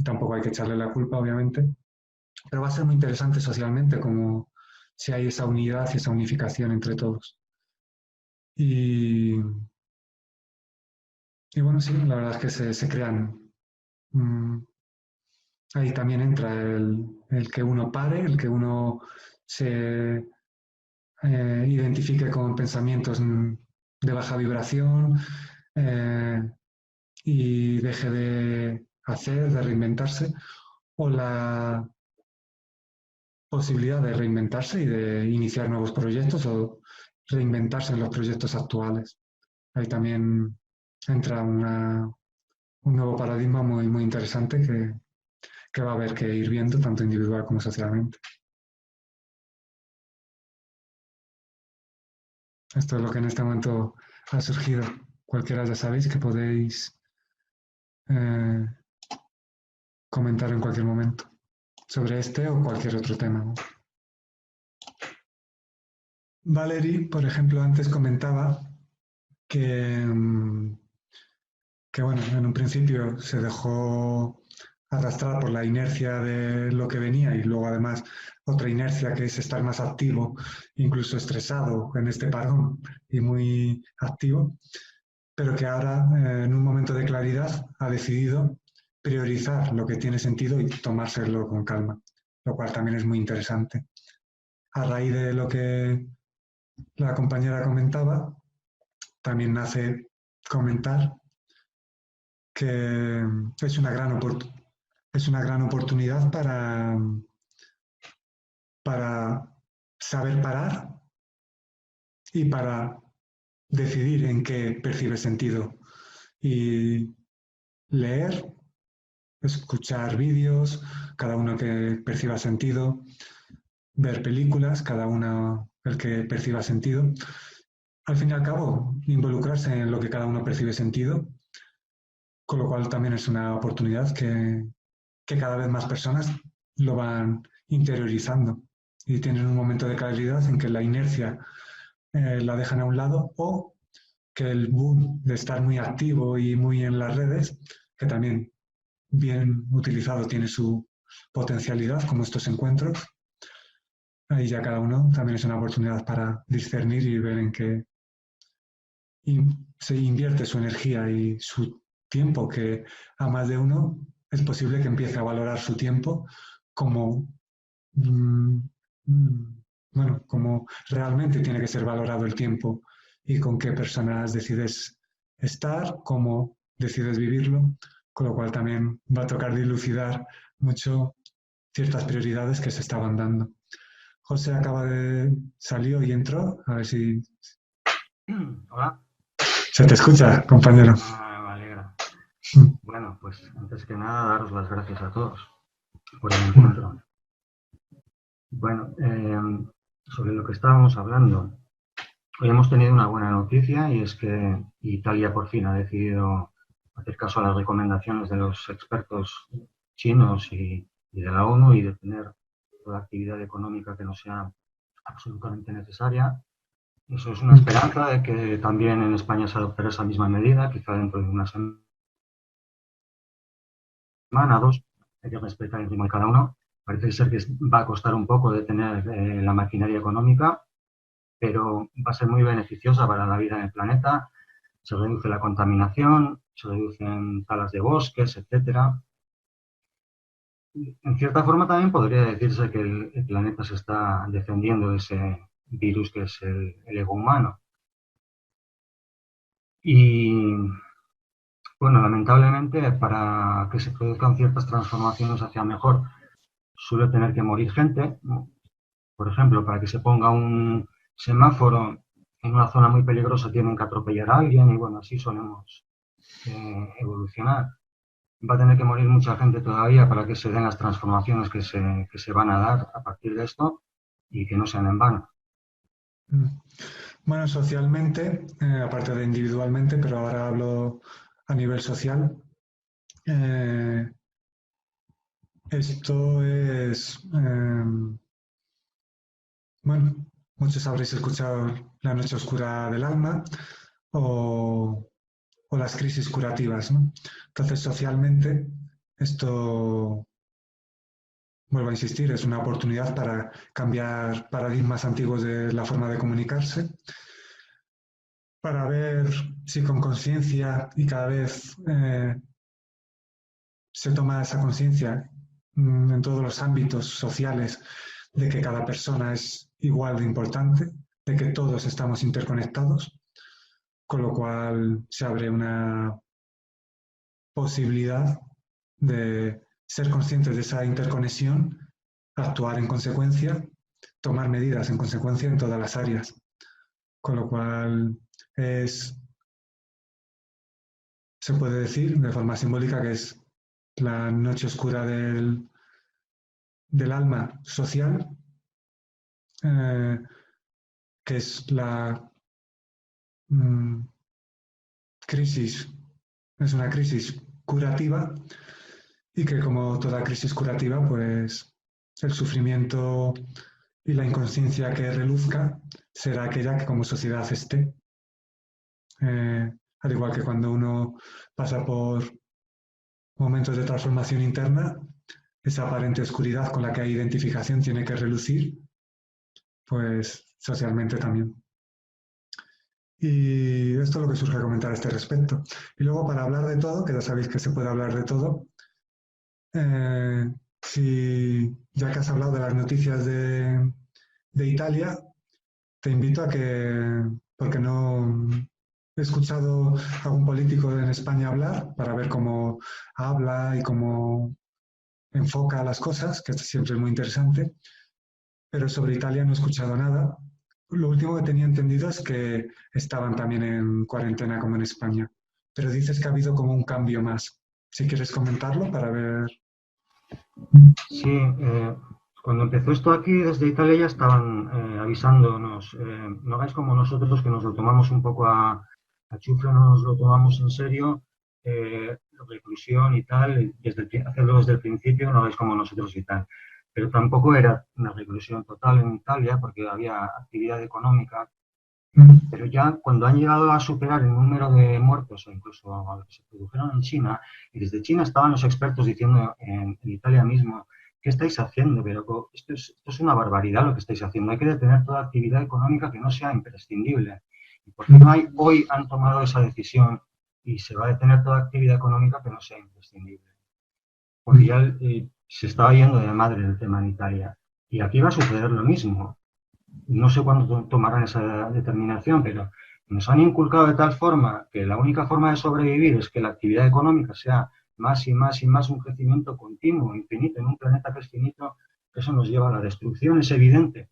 tampoco hay que echarle la culpa, obviamente, pero va a ser muy interesante socialmente como si hay esa unidad y esa unificación entre todos. Y bueno, sí, la verdad es que se crean. Ahí también entra el que uno pare, el que uno se identifique con pensamientos de baja vibración y deje de hacer, de reinventarse, o la posibilidad de reinventarse y de iniciar nuevos proyectos o reinventarse en los proyectos actuales. Ahí también entra un nuevo paradigma muy, muy interesante que va a haber que ir viendo tanto individual como socialmente. Esto es lo que en este momento ha surgido. Cualquiera ya sabéis que podéis comentar en cualquier momento sobre este o cualquier otro tema, ¿no? Valerie, por ejemplo, antes comentaba que bueno, en un principio se dejó arrastrar por la inercia de lo que venía y luego además otra inercia que es estar más activo, incluso estresado en este parón y muy activo, pero que ahora en un momento de claridad ha decidido priorizar lo que tiene sentido y tomárselo con calma, lo cual también es muy interesante. A raíz de lo que la compañera comentaba, también nace comentar que es una gran oportunidad para saber parar y para decidir en qué percibe sentido. Y leer, escuchar vídeos, cada uno que perciba sentido, ver películas, cada uno el que perciba sentido. Al fin y al cabo, involucrarse en lo que cada uno percibe sentido, con lo cual también es una oportunidad que cada vez más personas lo van interiorizando y tienen un momento de claridad en que la inercia la dejan a un lado o que el boom de estar muy activo y muy en las redes, que también bien utilizado tiene su potencialidad como estos encuentros, ahí ya cada uno también es una oportunidad para discernir y ver en qué se invierte su energía y su tiempo, que a más de uno es posible que empiece a valorar su tiempo como, bueno, como realmente tiene que ser valorado el tiempo y con qué personas decides estar, cómo decides vivirlo, con lo cual también va a tocar dilucidar mucho ciertas prioridades que se estaban dando. José salió y entró, a ver si... Hola. Se te escucha, compañero. Me alegra. Bueno, pues antes que nada, daros las gracias a todos por el encuentro. Bueno, sobre lo que estábamos hablando, hoy hemos tenido una buena noticia y es que Italia por fin ha decidido hacer caso a las recomendaciones de los expertos chinos y de la ONU y detener toda actividad económica que no sea absolutamente necesaria. Eso es una esperanza de que también en España se adoptará esa misma medida, quizá dentro de una semana, 2, hay que respetar el ritmo de cada uno. Parece ser que va a costar un poco detener la maquinaria económica, pero va a ser muy beneficiosa para la vida en el planeta. Se reduce la contaminación, se reducen talas de bosques, etcétera. en cierta forma también podría decirse que el planeta se está defendiendo de ese virus que es el ego humano. Y bueno, lamentablemente para que se produzcan ciertas transformaciones hacia mejor suele tener que morir gente. Por ejemplo, para que se ponga un semáforo en una zona muy peligrosa tienen que atropellar a alguien y bueno, así solemos evolucionar. Va a tener que morir mucha gente todavía para que se den las transformaciones que se van a dar a partir de esto y que no sean en vano. Bueno, socialmente, aparte de individualmente, pero ahora hablo a nivel social, esto es, bueno, muchos habréis escuchado la noche oscura del alma o las crisis curativas, ¿no? Entonces, socialmente, esto, vuelvo a insistir, es una oportunidad para cambiar paradigmas antiguos de la forma de comunicarse, para ver si con conciencia y cada vez se toma esa conciencia en todos los ámbitos sociales de que cada persona es igual de importante, de que todos estamos interconectados, con lo cual se abre una posibilidad de ser conscientes de esa interconexión, actuar en consecuencia, tomar medidas en consecuencia en todas las áreas, con lo cual se puede decir de forma simbólica que es la noche oscura del alma social, que es la crisis, es una crisis curativa y que como toda crisis curativa, pues el sufrimiento y la inconsciencia que reluzca será aquella que como sociedad esté. Al igual que cuando uno pasa por momentos de transformación interna, esa aparente oscuridad con la que hay identificación tiene que relucir, pues socialmente también. Y esto es lo que surge a comentar a este respecto. Y luego para hablar de todo, que ya sabéis que se puede hablar de todo, ya que has hablado de las noticias de Italia, te invito a que, porque no he escuchado a algún político en España hablar para ver cómo habla y cómo enfoca las cosas, que siempre es muy interesante, pero sobre Italia no he escuchado nada. Lo último que tenía entendido es que estaban también en cuarentena como en España, pero dices que ha habido como un cambio más. Si quieres comentarlo para ver. Sí, cuando empezó esto aquí, desde Italia ya estaban avisándonos, no hagáis como nosotros que nos lo tomamos un poco a chufla, no nos lo tomamos en serio, reclusión y tal, hacerlo desde el principio, no hagáis como nosotros y tal. Pero tampoco era una reclusión total en Italia porque había actividad económica. Pero ya cuando han llegado a superar el número de muertos o incluso a lo que se produjeron en China, y desde China estaban los expertos diciendo en Italia mismo, ¿qué estáis haciendo? Pero esto es una barbaridad lo que estáis haciendo. Hay que detener toda actividad económica que no sea imprescindible. ¿Y por qué no hoy han tomado esa decisión y se va a detener toda actividad económica que no sea imprescindible? Porque ya se estaba yendo de madre el tema en Italia. Y aquí va a suceder lo mismo. No sé cuándo tomarán esa determinación, pero nos han inculcado de tal forma que la única forma de sobrevivir es que la actividad económica sea más y más y más un crecimiento continuo, infinito, en un planeta que es finito, que eso nos lleva a la destrucción, es evidente.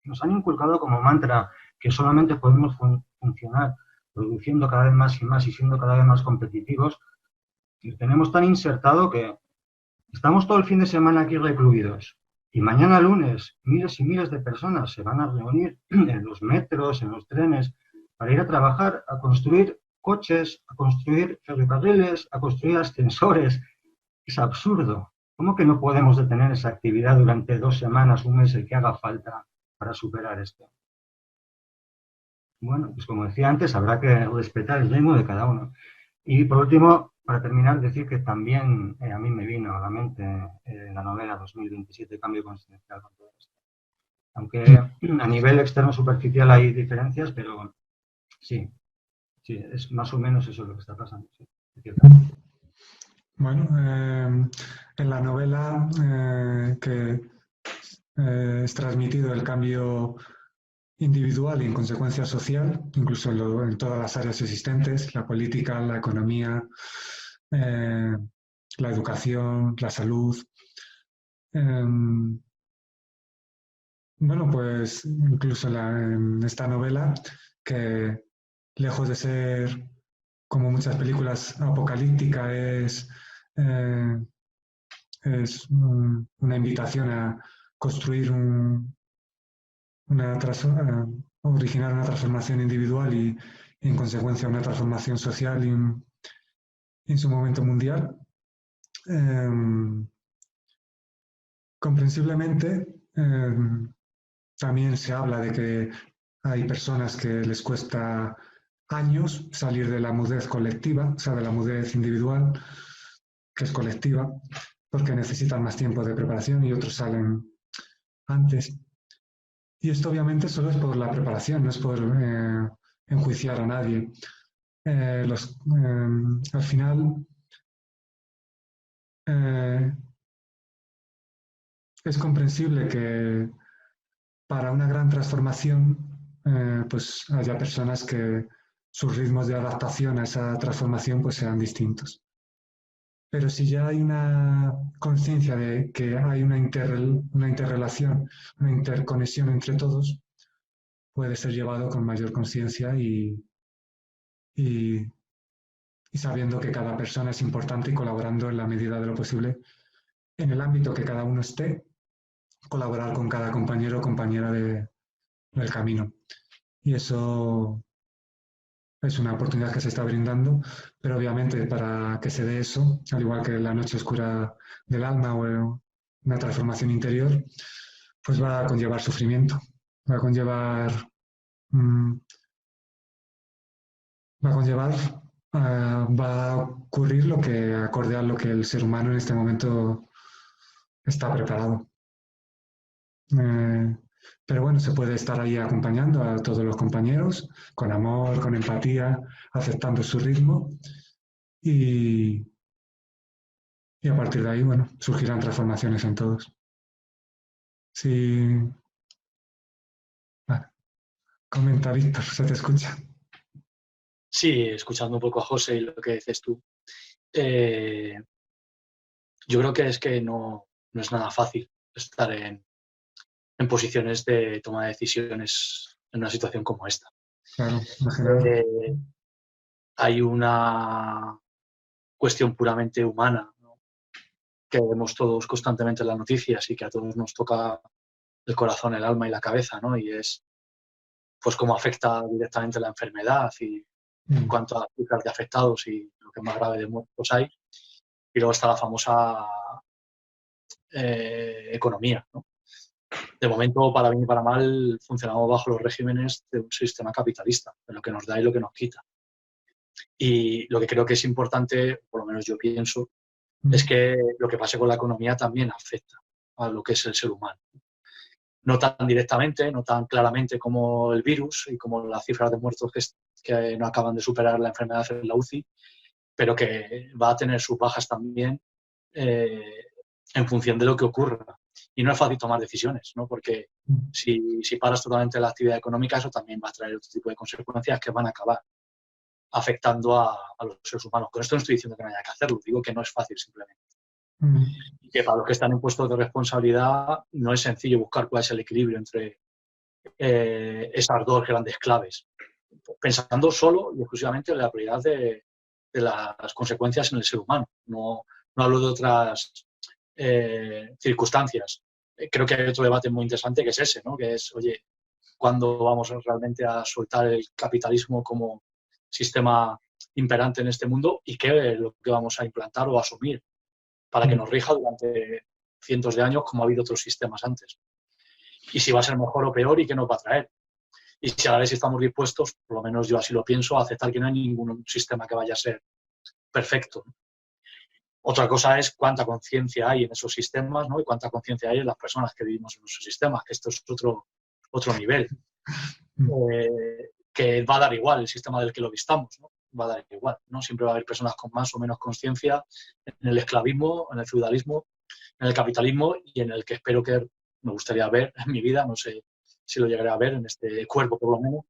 Nos han inculcado como mantra que solamente podemos funcionar produciendo cada vez más y más y siendo cada vez más competitivos, y lo tenemos tan insertado que estamos todo el fin de semana aquí recluidos. Y mañana lunes, miles y miles de personas se van a reunir en los metros, en los trenes, para ir a trabajar, a construir coches, a construir ferrocarriles, a construir ascensores. Es absurdo. ¿Cómo que no podemos detener esa actividad durante 2 semanas, un mes, el que haga falta para superar esto? Bueno, pues como decía antes, habrá que respetar el ritmo de cada uno. Y por último, para terminar, decir que también a mí me vino a la mente la novela 2027, Cambio Consciencial con todo esto. Aunque a nivel externo superficial hay diferencias, pero sí, es más o menos eso lo que está pasando. Sí, Bueno, en la novela que es transmitido el cambio individual y en consecuencia social, incluso en todas las áreas existentes, la política, la economía, la educación, la salud. Bueno, pues incluso en esta novela, que lejos de ser como muchas películas apocalíptica, es una invitación a construir originar una transformación individual y en consecuencia una transformación social en su momento mundial. Comprensiblemente, también se habla de que hay personas que les cuesta años salir de la mudez colectiva, o sea, de la mudez individual, que es colectiva, porque necesitan más tiempo de preparación y otros salen antes. Y esto obviamente solo es por la preparación, no es por enjuiciar a nadie. Al final, es comprensible que para una gran transformación pues haya personas que sus ritmos de adaptación a esa transformación pues sean distintos. Pero si ya hay una conciencia de que hay una interrelación, una interconexión entre todos, puede ser llevado con mayor conciencia y sabiendo que cada persona es importante y colaborando en la medida de lo posible en el ámbito que cada uno esté, colaborar con cada compañero o compañera del camino. Y eso es una oportunidad que se está brindando, pero obviamente para que se dé eso, al igual que la noche oscura del alma o una transformación interior, pues va a conllevar sufrimiento, va a conllevar, va a ocurrir lo que acorde a lo que el ser humano en este momento está preparado. Pero bueno, se puede estar ahí acompañando a todos los compañeros, con amor, con empatía, aceptando su ritmo y a partir de ahí, bueno, surgirán transformaciones en todos. Sí. Vale. Comenta, Víctor, se te escucha. Sí, escuchando un poco a José y lo que dices tú. Yo creo que es que no es nada fácil estar en posiciones de toma de decisiones en una situación como esta. Claro, imagínate. Hay una cuestión puramente humana, ¿no?, que vemos todos constantemente en las noticias y que a todos nos toca el corazón, el alma y la cabeza, ¿no? Y es pues cómo afecta directamente la enfermedad y en cuanto a cifras de afectados y lo que más grave de muertos hay. Y luego está la famosa economía, ¿no? De momento, para bien y para mal, funcionamos bajo los regímenes de un sistema capitalista, de lo que nos da y lo que nos quita. Y lo que creo que es importante, por lo menos yo pienso, es que lo que pase con la economía también afecta a lo que es el ser humano. No tan directamente, no tan claramente como el virus y como las cifras de muertos que no acaban de superar la enfermedad en la UCI, pero que va a tener sus bajas también en función de lo que ocurra. Y no es fácil tomar decisiones, ¿no? Porque si paras totalmente la actividad económica, eso también va a traer otro tipo de consecuencias que van a acabar afectando a los seres humanos. Con esto no estoy diciendo que no haya que hacerlo, digo que no es fácil simplemente. Y que para los que están en puestos de responsabilidad no es sencillo buscar cuál es el equilibrio entre esas dos grandes claves, pensando solo y exclusivamente en la prioridad de las consecuencias en el ser humano. No hablo de otras circunstancias. Creo que hay otro debate muy interesante que es ese, ¿no? Que es, oye, ¿cuándo vamos realmente a soltar el capitalismo como sistema imperante en este mundo y qué es lo que vamos a implantar o asumir para que nos rija durante cientos de años como ha habido otros sistemas antes? Y si va a ser mejor o peor y qué nos va a traer. Y si a la vez estamos dispuestos, por lo menos yo así lo pienso, a aceptar que no hay ningún sistema que vaya a ser perfecto. Otra cosa es cuánta conciencia hay en esos sistemas, ¿no? Y cuánta conciencia hay en las personas que vivimos en esos sistemas, que esto es otro nivel. Que va a dar igual el sistema del que lo vistamos, ¿no? va a dar igual, ¿no? Siempre va a haber personas con más o menos conciencia en el esclavismo, en el feudalismo, en el capitalismo y en el que espero que me gustaría ver en mi vida, no sé si lo llegaré a ver en este cuerpo por lo menos,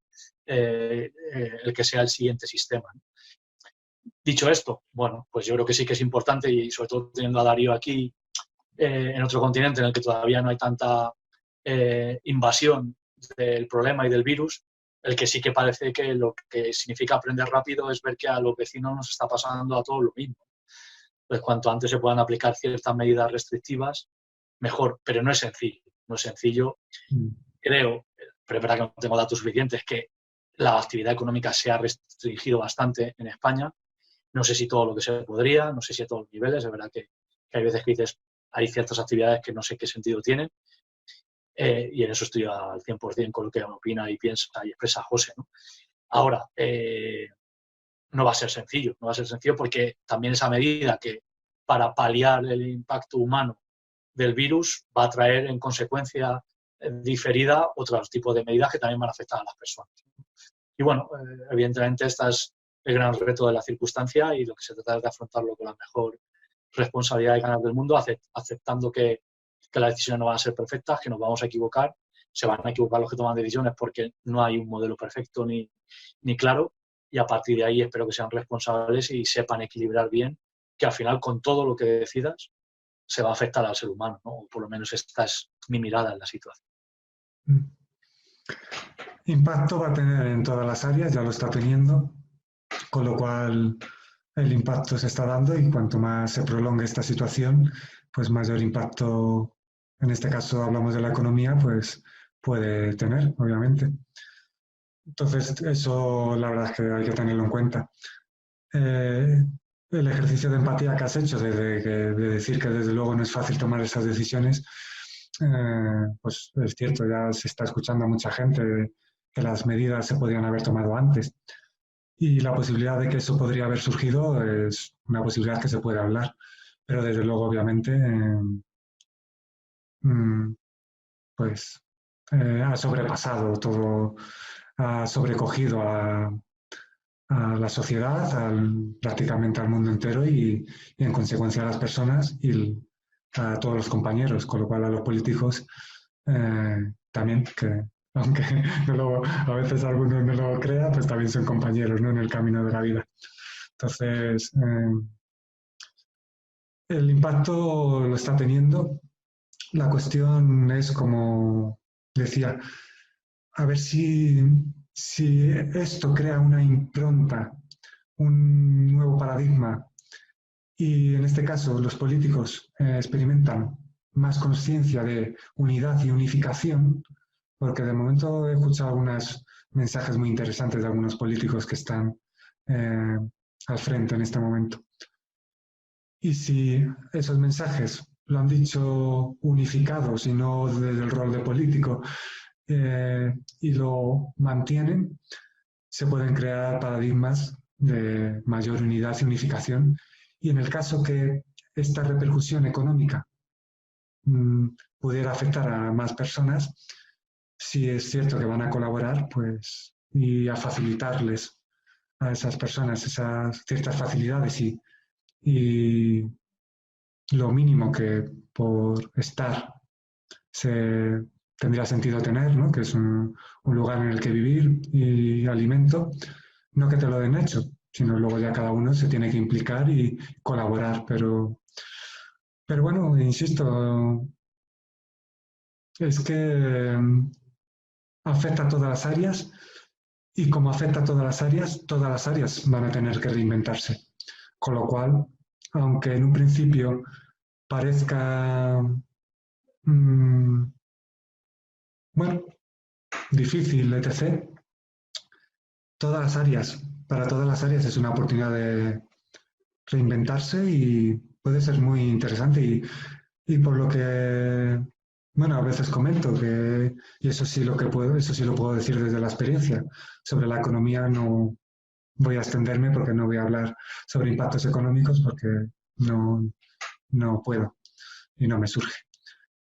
el que sea el siguiente sistema, ¿no? Dicho esto, bueno, pues yo creo que sí que es importante y sobre todo teniendo a Darío aquí en otro continente en el que todavía no hay tanta invasión del problema y del virus, el que sí que parece que lo que significa aprender rápido es ver que a los vecinos nos está pasando a todos lo mismo. Pues cuanto antes se puedan aplicar ciertas medidas restrictivas, mejor, pero no es sencillo. No es sencillo. Creo, pero es verdad que no tengo datos suficientes, que la actividad económica se ha restringido bastante en España. No sé si todo lo que se podría, no sé si a todos los niveles. Es verdad que hay veces que dices, hay ciertas actividades que no sé qué sentido tienen. Y en eso estoy al 100% con lo que opina y piensa y expresa José, ¿no? Ahora, no va a ser sencillo, no va a ser sencillo porque también esa medida que para paliar el impacto humano del virus va a traer en consecuencia diferida otros tipos de medidas que también van a afectar a las personas. Y bueno, evidentemente este es el gran reto de la circunstancia y lo que se trata es de afrontarlo con la mejor responsabilidad y ganas del mundo, aceptando que las decisiones no van a ser perfectas, que nos vamos a equivocar, se van a equivocar los que toman decisiones porque no hay un modelo perfecto ni claro, y a partir de ahí espero que sean responsables y sepan equilibrar bien, que al final con todo lo que decidas se va a afectar al ser humano, ¿no? O por lo menos esta es mi mirada en la situación. Impacto va a tener en todas las áreas, ya lo está teniendo, con lo cual el impacto se está dando y cuanto más se prolongue esta situación, pues mayor impacto, en este caso hablamos de la economía, pues puede tener, obviamente. Entonces, eso la verdad es que hay que tenerlo en cuenta. El ejercicio de empatía que has hecho, de decir que desde luego no es fácil tomar esas decisiones, pues es cierto, ya se está escuchando a mucha gente que las medidas se podrían haber tomado antes. Y la posibilidad de que eso podría haber surgido es una posibilidad que se puede hablar, pero desde luego, obviamente, pues ha sobrepasado todo, ha sobrecogido a la sociedad, prácticamente al mundo entero y en consecuencia a las personas y a todos los compañeros, con lo cual a los políticos también, que aunque a veces algunos no lo crea, pues también son compañeros, ¿no?, en el camino de la vida. Entonces, el impacto lo está teniendo. La cuestión es, como decía, a ver si esto crea una impronta, un nuevo paradigma, y en este caso los políticos experimentan más conciencia de unidad y unificación, porque de momento he escuchado algunos mensajes muy interesantes de algunos políticos que están al frente en este momento. Y si esos mensajes lo han dicho unificados y no desde el rol de político, y lo mantienen, se pueden crear paradigmas de mayor unidad y unificación. Y en el caso que esta repercusión económica pudiera afectar a más personas, sí es cierto que van a colaborar, pues, y a facilitarles a esas personas esas ciertas facilidades y lo mínimo que por estar se tendría sentido tener, ¿no?, que es un lugar en el que vivir y alimento, no que te lo den hecho, sino luego ya cada uno se tiene que implicar y colaborar. Pero bueno, insisto, es que afecta a todas las áreas y como afecta a todas las áreas van a tener que reinventarse. Con lo cual, aunque en un principio parezca bueno, difícil, etc., para todas las áreas es una oportunidad de reinventarse y puede ser muy interesante. Y por lo que, bueno, a veces comento que, y eso sí lo puedo decir desde la experiencia, sobre la economía no voy a extenderme porque no voy a hablar sobre impactos económicos porque no puedo y no me surge.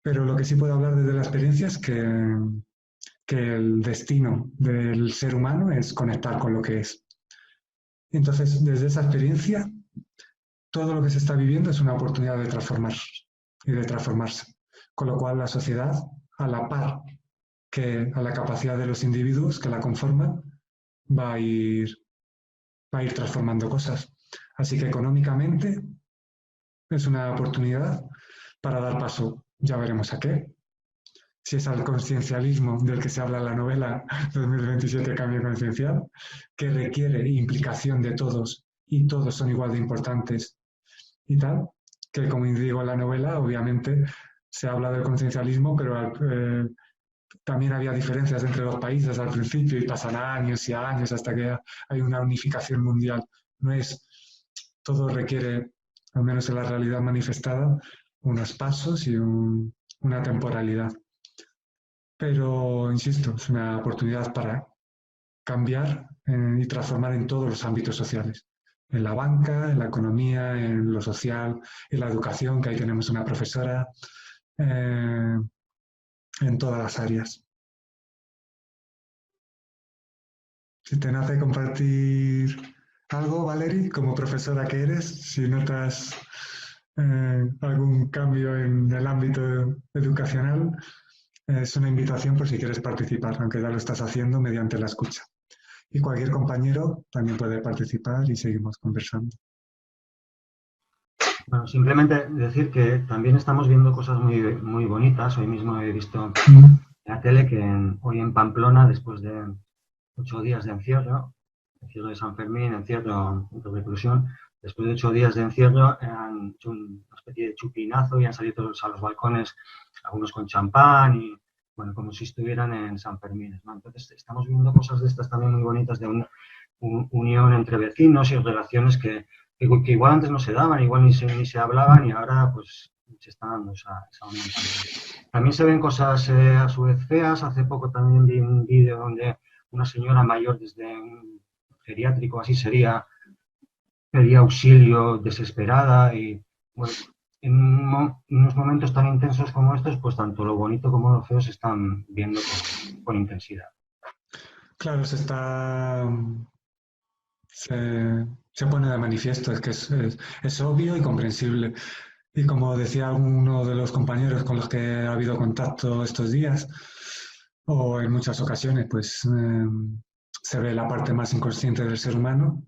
Pero lo que sí puedo hablar desde la experiencia es que el destino del ser humano es conectar con lo que es. Entonces, desde esa experiencia, todo lo que se está viviendo es una oportunidad de transformar y de transformarse. Con lo cual, la sociedad, a la par que a la capacidad de los individuos que la conforman, va a ir transformando cosas. Así que económicamente es una oportunidad para dar paso, ya veremos a qué. Si es al conciencialismo del que se habla en la novela 2027 Cambio Conciencial, que requiere implicación de todos y todos son igual de importantes y tal, que como digo en la novela, obviamente se habla del conciencialismo, pero también había diferencias entre los países al principio y pasan años y años hasta que hay una unificación mundial. No es, todo requiere, al menos en la realidad manifestada, unos pasos y una temporalidad. Pero, insisto, es una oportunidad para cambiar y transformar en todos los ámbitos sociales. En la banca, en la economía, en lo social, en la educación, que ahí tenemos una profesora, en todas las áreas. Si te nace compartir algo, Valerie, como profesora que eres, si notas algún cambio en el ámbito educacional, es una invitación por si quieres participar, aunque ya lo estás haciendo mediante la escucha. Y cualquier compañero también puede participar y seguimos conversando. Bueno, simplemente decir que también estamos viendo cosas muy bonitas. Hoy mismo he visto en la tele que hoy en Pamplona, después de 8 días de encierro de San Fermín, encierro de reclusión, después de 8 días de encierro han hecho una especie de chupinazo y han salido todos a los balcones, algunos con champán y, bueno, como si estuvieran en San Fermín, ¿no? Entonces estamos viendo cosas de estas también muy bonitas de una unión entre vecinos y relaciones que igual antes no se daban, igual ni se hablaban y ahora pues se está dando esa unión también. También se ven cosas a su vez feas. Hace poco también vi un vídeo donde una señora mayor desde un geriátrico, así sería, pedía auxilio desesperada y, bueno, en unos momentos tan intensos como estos, pues tanto lo bonito como lo feo se están viendo con intensidad. Claro, se pone de manifiesto, es que es obvio y comprensible. Y como decía uno de los compañeros con los que ha habido contacto estos días, o en muchas ocasiones, pues se ve la parte más inconsciente del ser humano.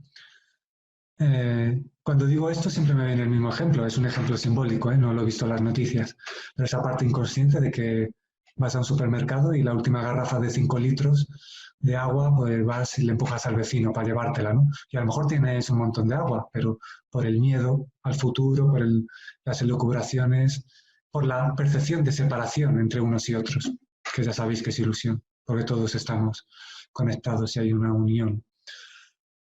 Cuando digo esto siempre me viene el mismo ejemplo, es un ejemplo simbólico, no lo he visto en las noticias, pero esa parte inconsciente de que vas a un supermercado y la última garrafa de 5 litros de agua, pues vas y le empujas al vecino para llevártela, ¿no? Y a lo mejor tienes un montón de agua, pero por el miedo al futuro, por las elucubraciones, por la percepción de separación entre unos y otros, que ya sabéis que es ilusión, porque todos estamos conectados y hay una unión.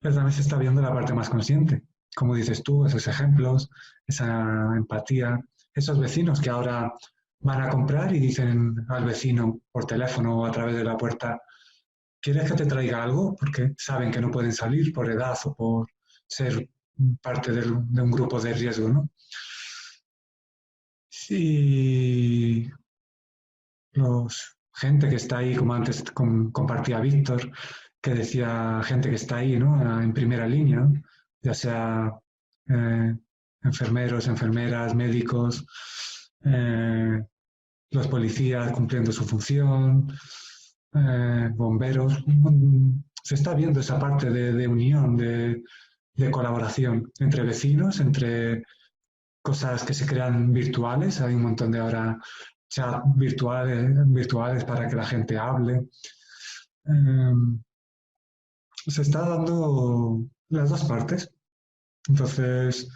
Pero también se está viendo la parte más consciente, como dices tú, esos ejemplos, esa empatía, esos vecinos que ahora van a comprar y dicen al vecino por teléfono o a través de la puerta, ¿quieres que te traiga algo? Porque saben que no pueden salir por edad o por ser parte de un grupo de riesgo, ¿no? Sí, gente que está ahí, como antes compartía Víctor, que decía gente que está ahí, ¿no? En primera línea, ¿no? Ya sea enfermeros, enfermeras, médicos, los policías cumpliendo su función, bomberos. Se está viendo esa parte de unión, de colaboración entre vecinos, entre cosas que se crean virtuales. Hay un montón de ahora chat virtuales para que la gente hable. Se está dando las dos partes. Entonces,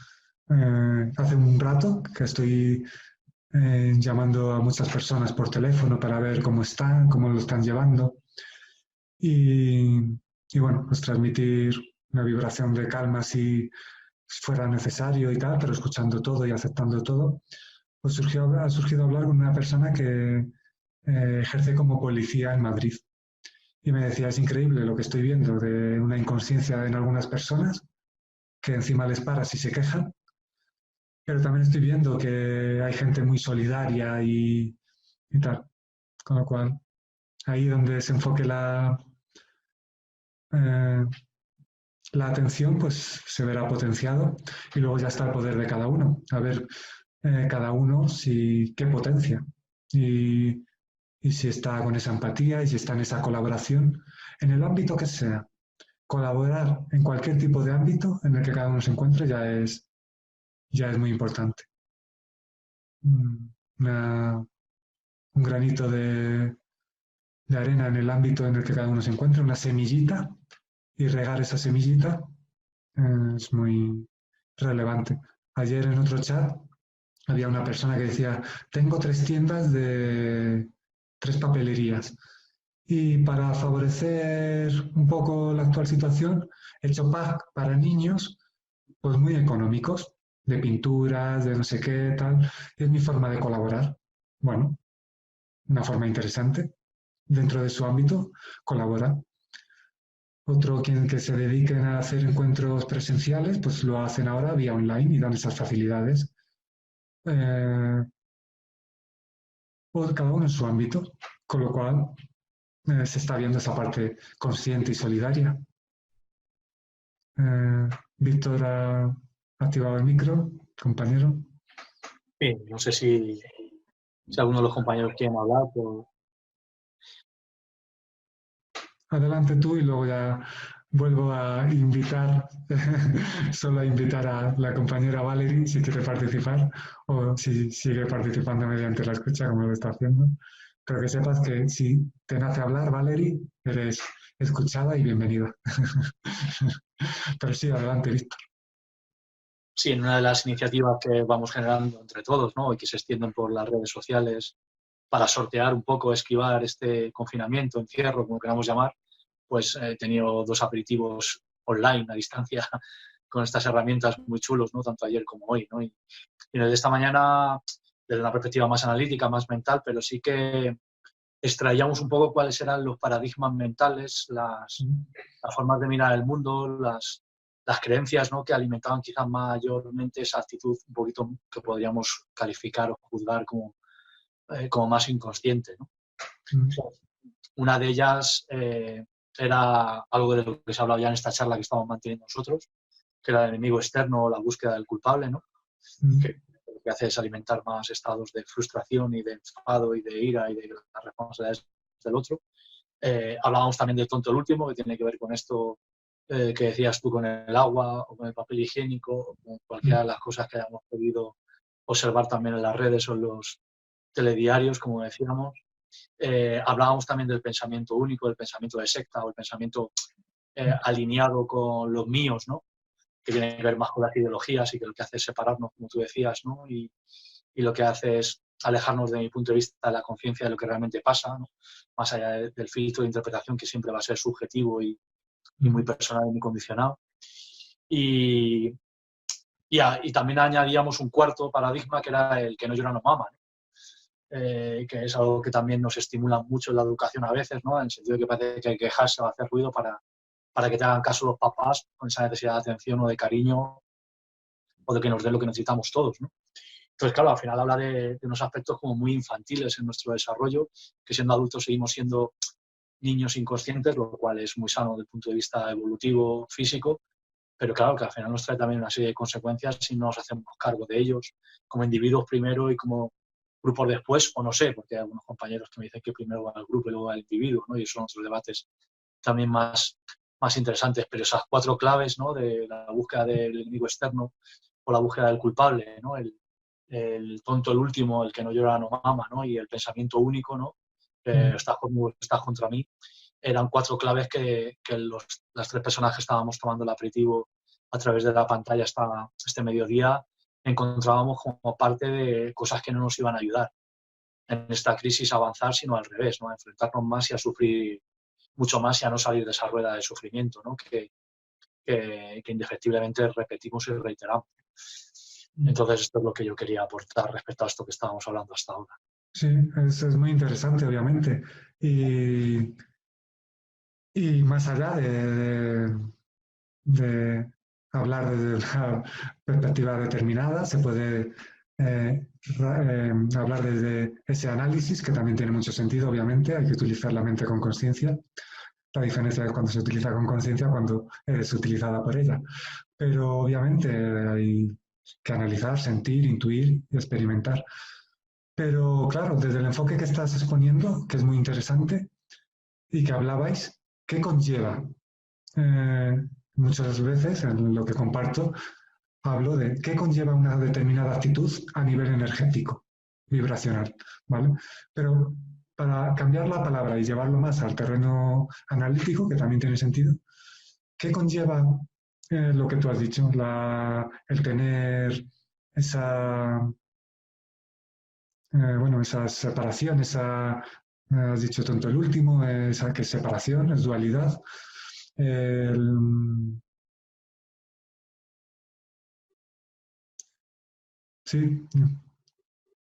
hace un rato que estoy llamando a muchas personas por teléfono para ver cómo están, cómo lo están llevando. Y bueno, pues transmitir una vibración de calma si fuera necesario y tal, pero escuchando todo y aceptando todo. Pues ha surgido hablar con una persona que ejerce como policía en Madrid. Y me decía, es increíble lo que estoy viendo de una inconsciencia en algunas personas, que encima les paras y se quejan, pero también estoy viendo que hay gente muy solidaria y tal. Con lo cual, ahí donde se enfoque la la atención pues se verá potenciado y luego ya está el poder de cada uno. A ver, cada uno qué potencia y si está con esa empatía y si está en esa colaboración, en el ámbito que sea. Colaborar en cualquier tipo de ámbito en el que cada uno se encuentre ya es muy importante. Un granito de arena en el ámbito en el que cada uno se encuentra, una semillita, y regar esa semillita es muy relevante. Ayer en otro chat había una persona que decía, tengo 3 tiendas de 3 papelerías y para favorecer un poco la actual situación he hecho pack para niños pues muy económicos, de pinturas, de no sé qué, tal. Es mi forma de colaborar. Bueno, una forma interesante. Dentro de su ámbito, colabora. Otro que se dediquen a hacer encuentros presenciales, pues lo hacen ahora vía online y dan esas facilidades. O cada uno en su ámbito, con lo cual se está viendo esa parte consciente y solidaria. Víctor ha activado el micro, compañero. Sí, no sé si alguno de los compañeros quieren hablar. Adelante tú y luego ya vuelvo a invitar, solo a invitar a la compañera Valerie si quiere participar o si sigue participando mediante la escucha como lo está haciendo. Pero que sepas que si te nace hablar, Valerie, eres escuchada y bienvenida. Pero sí, adelante, Víctor. Sí, en una de las iniciativas que vamos generando entre todos, ¿no? Y que se extienden por las redes sociales para sortear un poco, esquivar este confinamiento, encierro, como queramos llamar, pues he tenido 2 aperitivos online a distancia con estas herramientas muy chulos, ¿no? Tanto ayer como hoy, ¿no? Y en el de esta mañana, desde una perspectiva más analítica, más mental, pero sí que extraíamos un poco cuáles eran los paradigmas mentales, las formas de mirar el mundo, las creencias, ¿no? Que alimentaban quizás mayormente esa actitud un poquito que podríamos calificar o juzgar como más inconsciente, ¿no? Una de ellas era algo de lo que se ha hablado ya en esta charla que estamos manteniendo nosotros, que era el enemigo externo o la búsqueda del culpable, ¿no? Que lo que hace es alimentar más estados de frustración y de enfado y de ira y de las responsabilidades del otro. Hablábamos también del tonto el último, que tiene que ver con esto que decías tú, con el agua o con el papel higiénico o con cualquiera de las cosas que hayamos podido observar también en las redes o en los telediarios, como decíamos. Hablábamos también del pensamiento único, del pensamiento de secta o el pensamiento alineado con los míos, ¿no? Que tiene que ver más con las ideologías y que lo que hace es separarnos, como tú decías, ¿no? Y lo que hace es alejarnos, de mi punto de vista, de la conciencia de lo que realmente pasa, ¿no? Más allá del filtro de interpretación que siempre va a ser subjetivo y muy personal y muy condicionado. Y también añadíamos un cuarto paradigma que era el que no llora no mama, ¿no? Que es algo que también nos estimula mucho en la educación a veces, ¿no? En el sentido de que parece que hay que quejarse o hacer ruido para que te hagan caso los papás con esa necesidad de atención o de cariño o de que nos den lo que necesitamos todos, ¿no? Entonces, claro, al final habla de unos aspectos como muy infantiles en nuestro desarrollo, que siendo adultos seguimos siendo niños inconscientes, lo cual es muy sano desde el punto de vista evolutivo, físico, pero claro, que al final nos trae también una serie de consecuencias si no nos hacemos cargo de ellos, como individuos primero y como grupos después, o no sé, porque hay algunos compañeros que me dicen que primero va el grupo y luego va el individuo, ¿no? Y son otros debates también más interesantes, pero esas 4 claves, ¿no? De la búsqueda del enemigo externo o la búsqueda del culpable, ¿no? El tonto, el último, el que no llora no mama, ¿no? Y el pensamiento único, ¿no? Estás conmigo, estás contra mí. Eran 4 claves que las 3 personas que estábamos tomando el aperitivo a través de la pantalla este mediodía encontrábamos como parte de cosas que no nos iban a ayudar en esta crisis a avanzar, sino al revés, ¿no? A enfrentarnos más y a sufrir mucho más y a no salir de esa rueda de sufrimiento, ¿no? que indefectiblemente repetimos y reiteramos. Entonces, esto es lo que yo quería aportar respecto a esto que estábamos hablando hasta ahora. Sí, es muy interesante, obviamente. Y más allá de hablar desde una perspectiva determinada, se puede hablar desde ese análisis, que también tiene mucho sentido, obviamente, hay que utilizar la mente con conciencia. La diferencia es cuando se utiliza con conciencia, cuando es utilizada por ella. Pero obviamente hay que analizar, sentir, intuir y experimentar. Pero claro, desde el enfoque que estás exponiendo, que es muy interesante y que hablabais, ¿qué conlleva? Muchas veces en lo que comparto hablo de qué conlleva una determinada actitud a nivel energético, vibracional, ¿vale? Pero para cambiar la palabra y llevarlo más al terreno analítico, que también tiene sentido, ¿qué conlleva lo que tú has dicho? El tener esa, bueno, esa separación, has dicho tanto el último, esa que es separación, es dualidad. Sí.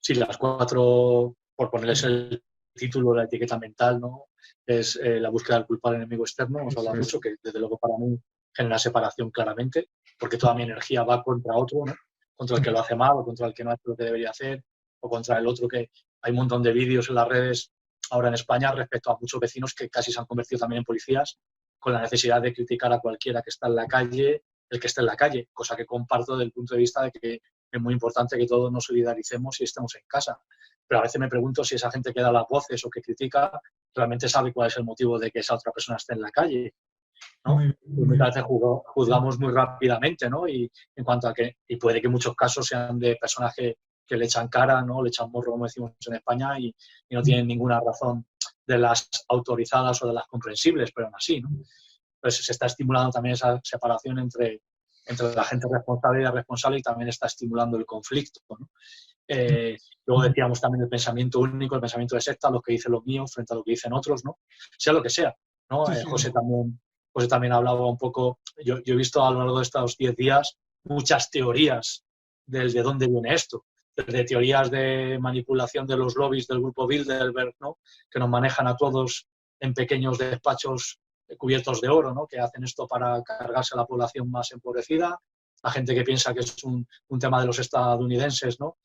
Sí, las 4, por ponerles el título, la etiqueta mental, ¿no? Es la búsqueda del culpable enemigo externo, hemos hablado mucho, que desde luego para mí genera separación claramente, porque toda mi energía va contra otro, ¿no? Contra el que lo hace mal, o contra el que no hace lo que debería hacer, o contra el otro, que hay un montón de vídeos en las redes ahora en España respecto a muchos vecinos que casi se han convertido también en policías, con la necesidad de criticar a cualquiera que está en la calle, el que esté en la calle, cosa que comparto desde el punto de vista de que es muy importante que todos nos solidaricemos y estemos en casa. Pero a veces me pregunto si esa gente que da las voces o que critica realmente sabe cuál es el motivo de que esa otra persona esté en la calle, ¿no? Muchas veces juzgamos muy rápidamente, ¿no? Y en cuanto a que, y puede que en muchos casos sean de personas que le echan cara, ¿no? Le echan morro, como decimos en España, y no tienen ninguna razón de las autorizadas o de las comprensibles, pero aún así, ¿no? Pues se está estimulando también esa separación entre la gente responsable y la responsable, y también está estimulando el conflicto, ¿no? Luego decíamos también el pensamiento único, el pensamiento de secta, lo que dicen los míos frente a lo que dicen otros, ¿no? Sea lo que sea, ¿no? Sí, sí. José también hablaba un poco, yo he visto a lo largo de estos 10 días muchas teorías de dónde viene esto, desde teorías de manipulación de los lobbies del grupo Bilderberg, ¿no? Que nos manejan a todos en pequeños despachos cubiertos de oro, ¿no? Que hacen esto para cargarse a la población más empobrecida, la gente que piensa que es un tema de los estadounidenses, ¿no?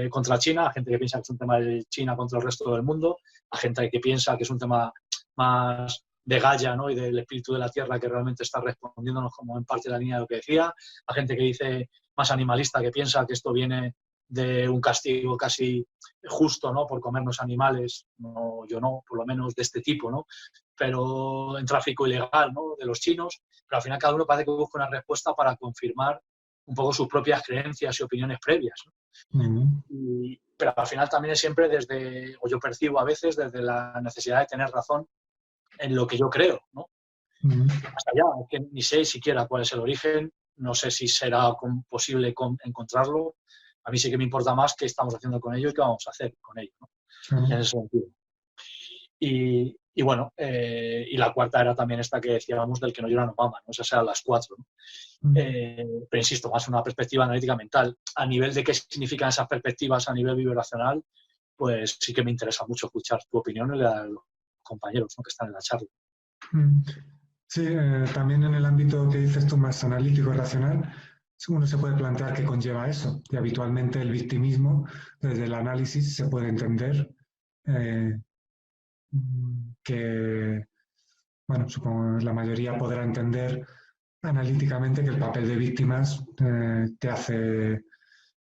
Contra China, a gente que piensa que es un tema de China contra el resto del mundo, a gente que piensa que es un tema más de Gaia, ¿no? Y del espíritu de la tierra, que realmente está respondiéndonos como en parte la línea de lo que decía, a gente que dice más animalista, que piensa que esto viene de un castigo casi justo, ¿no? Por comernos animales, no, yo no, por lo menos de este tipo, ¿no? Pero en tráfico ilegal, ¿no? De los chinos, pero al final cada uno parece que busca una respuesta para confirmar un poco sus propias creencias y opiniones previas, ¿no? Pero al final también es siempre desde, o yo percibo a veces, desde la necesidad de tener razón en lo que yo creo, ¿no? Hasta allá, que ni sé siquiera cuál es el origen, no sé si será posible encontrarlo. A mí sí que me importa más qué estamos haciendo con ello y qué vamos a hacer con ello, ¿no? En ese sentido. Y bueno, y la cuarta era también esta que decíamos del que no llora no mama, ¿no? Esas eran las 4, ¿no? Pero insisto, más una perspectiva analítica mental. A nivel de qué significan esas perspectivas a nivel vibracional, pues sí que me interesa mucho escuchar tu opinión y la de los compañeros, ¿no? Que están en la charla. Sí, también en el ámbito que dices tú más analítico y racional, uno se puede plantear qué conlleva eso. Y habitualmente el victimismo, desde el análisis, se puede entender que, bueno, supongo que la mayoría podrá entender analíticamente que el papel de víctimas te hace...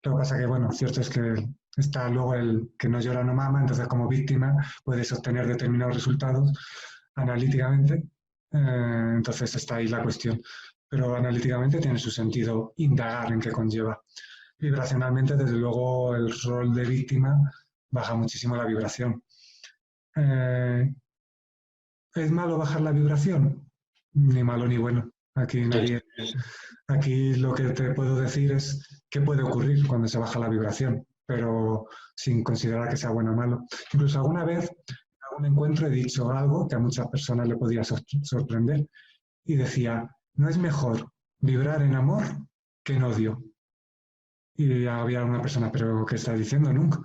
Lo que pasa que, bueno, cierto es que está luego el que no llora no mama, entonces como víctima puedes obtener determinados resultados analíticamente, entonces está ahí la cuestión. Pero analíticamente tiene su sentido indagar en qué conlleva. Vibracionalmente, desde luego, el rol de víctima baja muchísimo la vibración. ¿Es malo bajar la vibración? Ni malo ni bueno. Aquí lo que te puedo decir es qué puede ocurrir cuando se baja la vibración, pero sin considerar que sea bueno o malo. Incluso alguna vez, en algún encuentro, he dicho algo que a muchas personas le podía sorprender y decía, no es mejor vibrar en amor que en odio. Y había una persona, pero ¿qué estás diciendo, nunca?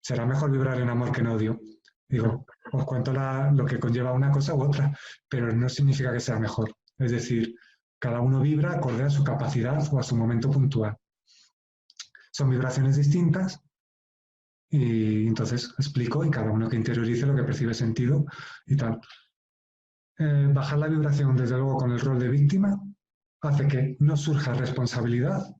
Será mejor vibrar en amor que en odio. Digo, os cuento lo que conlleva una cosa u otra, pero no significa que sea mejor. Es decir, cada uno vibra acorde a su capacidad o a su momento puntual. Son vibraciones distintas y entonces explico y cada uno que interiorice lo que percibe sentido y tal. bajar la vibración, desde luego, con el rol de víctima, hace que no surja responsabilidad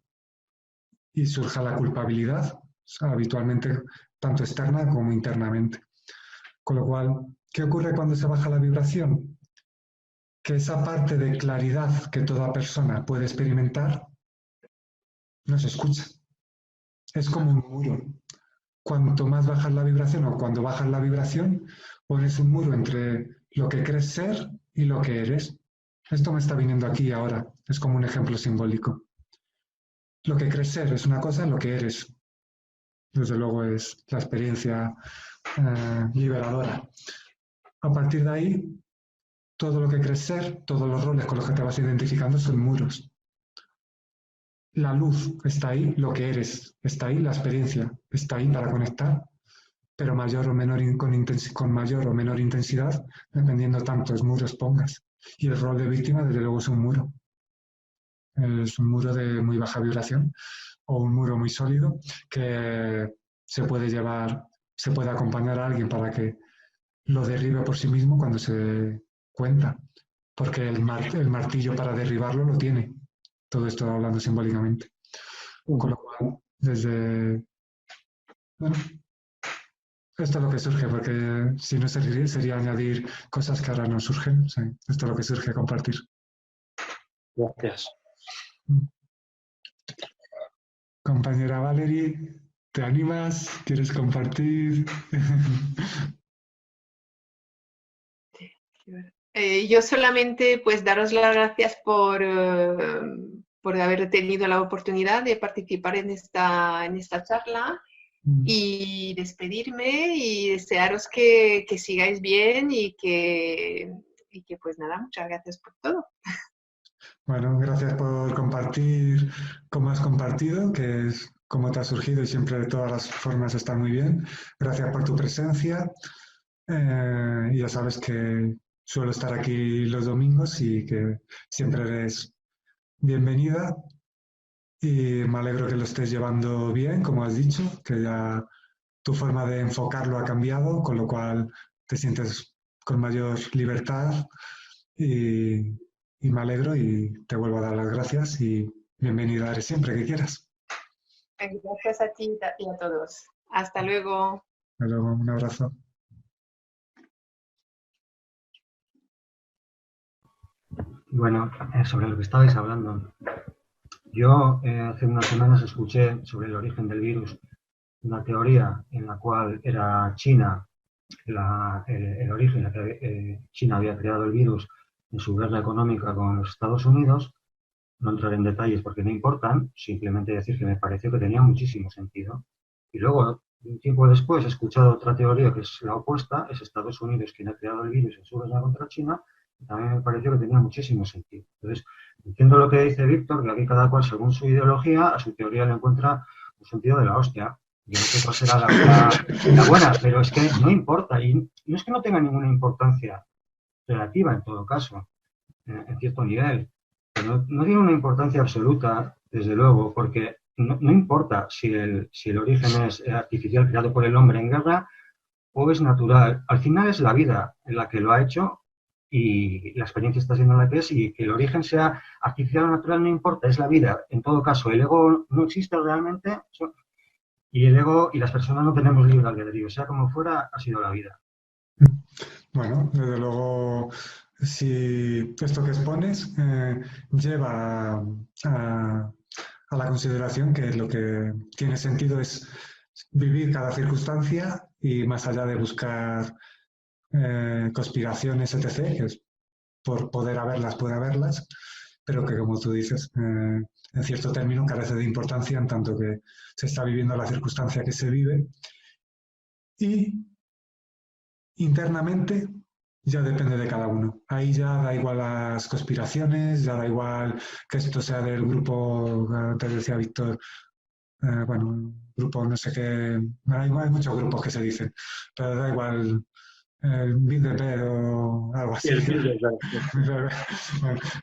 y surja la culpabilidad, o sea, habitualmente tanto externa como internamente. Con lo cual, ¿qué ocurre cuando se baja la vibración? Que esa parte de claridad que toda persona puede experimentar no se escucha. Es como un muro. Cuanto más bajas la vibración o cuando bajas la vibración, pones un muro entre lo que crees ser y lo que eres. Esto me está viniendo aquí ahora. Es como un ejemplo simbólico. Lo que crees ser es una cosa, lo que eres, desde luego, es la experiencia liberadora. A partir de ahí, todo lo que crees ser, todos los roles con los que te vas identificando son muros. La luz está ahí, lo que eres está ahí, la experiencia está ahí para conectar, pero mayor o menor, con mayor o menor intensidad, dependiendo tantos muros pongas. Y el rol de víctima, desde luego, es un muro. Es un muro de muy baja vibración o un muro muy sólido que se puede llevar, se puede acompañar a alguien para que lo derribe por sí mismo cuando se cuenta, porque el martillo para derribarlo lo tiene. Todo esto hablando simbólicamente. Con lo cual, bueno, esto es lo que surge, porque si no sería añadir cosas que ahora no surgen. Sí, esto es lo que surge, compartir. Gracias. Compañera Valerie, ¿te animas? ¿Quieres compartir? Yo solamente pues daros las gracias por haber tenido la oportunidad de participar en esta charla y despedirme y desearos que sigáis bien y que pues nada, muchas gracias por todo. Bueno, gracias por compartir como has compartido, que es como te ha surgido y siempre de todas las formas está muy bien. Gracias por tu presencia. Y ya sabes que suelo estar aquí los domingos y que siempre eres bienvenida. Y me alegro que lo estés llevando bien, como has dicho, que ya tu forma de enfocarlo ha cambiado, con lo cual te sientes con mayor libertad. Y me alegro y te vuelvo a dar las gracias y bienvenida eres siempre que quieras. Gracias a ti y a todos. Hasta luego. Hasta luego, un abrazo. Bueno, sobre lo que estabais hablando, yo hace unas semanas escuché sobre el origen del virus una teoría en la cual era China, el origen, la que China había creado el virus en su guerra económica con los Estados Unidos. No entraré en detalles porque no importan, simplemente decir que me pareció que tenía muchísimo sentido. Y luego, un tiempo después, he escuchado otra teoría que es la opuesta, es Estados Unidos quien ha creado el virus en su guerra contra China, y también me pareció que tenía muchísimo sentido. Entonces, entiendo lo que dice Víctor, que aquí cada cual, según su ideología, a su teoría le encuentra un sentido de la hostia. Yo no sé cuál será la buena, pero es que no importa, y no es que no tenga ninguna importancia relativa en todo caso, en cierto nivel. No tiene una importancia absoluta, desde luego, porque no importa si el origen es artificial creado por el hombre en guerra o es natural. Al final es la vida en la que lo ha hecho y la experiencia está siendo la que es, y que el origen sea artificial o natural no importa, es la vida. En todo caso, el ego no existe realmente y el ego y las personas no tenemos libre albedrío. Sea como fuera, ha sido la vida. Bueno, desde luego, si esto que expones lleva a la consideración que lo que tiene sentido es vivir cada circunstancia y más allá de buscar conspiraciones, etc., que es por poder haberlas, puede haberlas, pero que, como tú dices, en cierto término carece de importancia en tanto que se está viviendo la circunstancia que se vive. Y internamente ya depende de cada uno. Ahí ya da igual las conspiraciones, ya da igual que esto sea del grupo, te decía Víctor, bueno, grupo no sé qué, hay muchos grupos que se dicen, pero da igual el Bilderberg o algo así. El Bilderberg.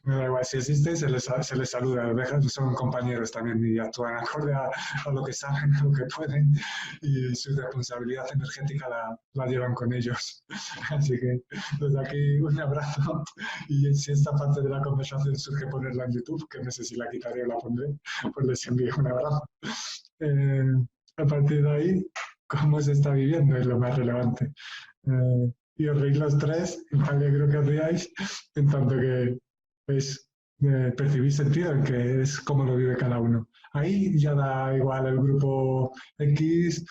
Me da igual, si existe se les saluda, son compañeros también y actúan acorde a lo que saben, a lo que pueden, y su responsabilidad energética la llevan con ellos. Así que desde aquí un abrazo, y si esta parte de la conversación surge ponerla en YouTube, que no sé si la quitaré o la pondré, pues les envío un abrazo. A partir de ahí, ¿cómo se está viviendo? Es lo más relevante. Y os reís los tres, y me alegro que os riáis, en tanto que percibís sentido en que es como lo vive cada uno. Ahí ya da igual el grupo X,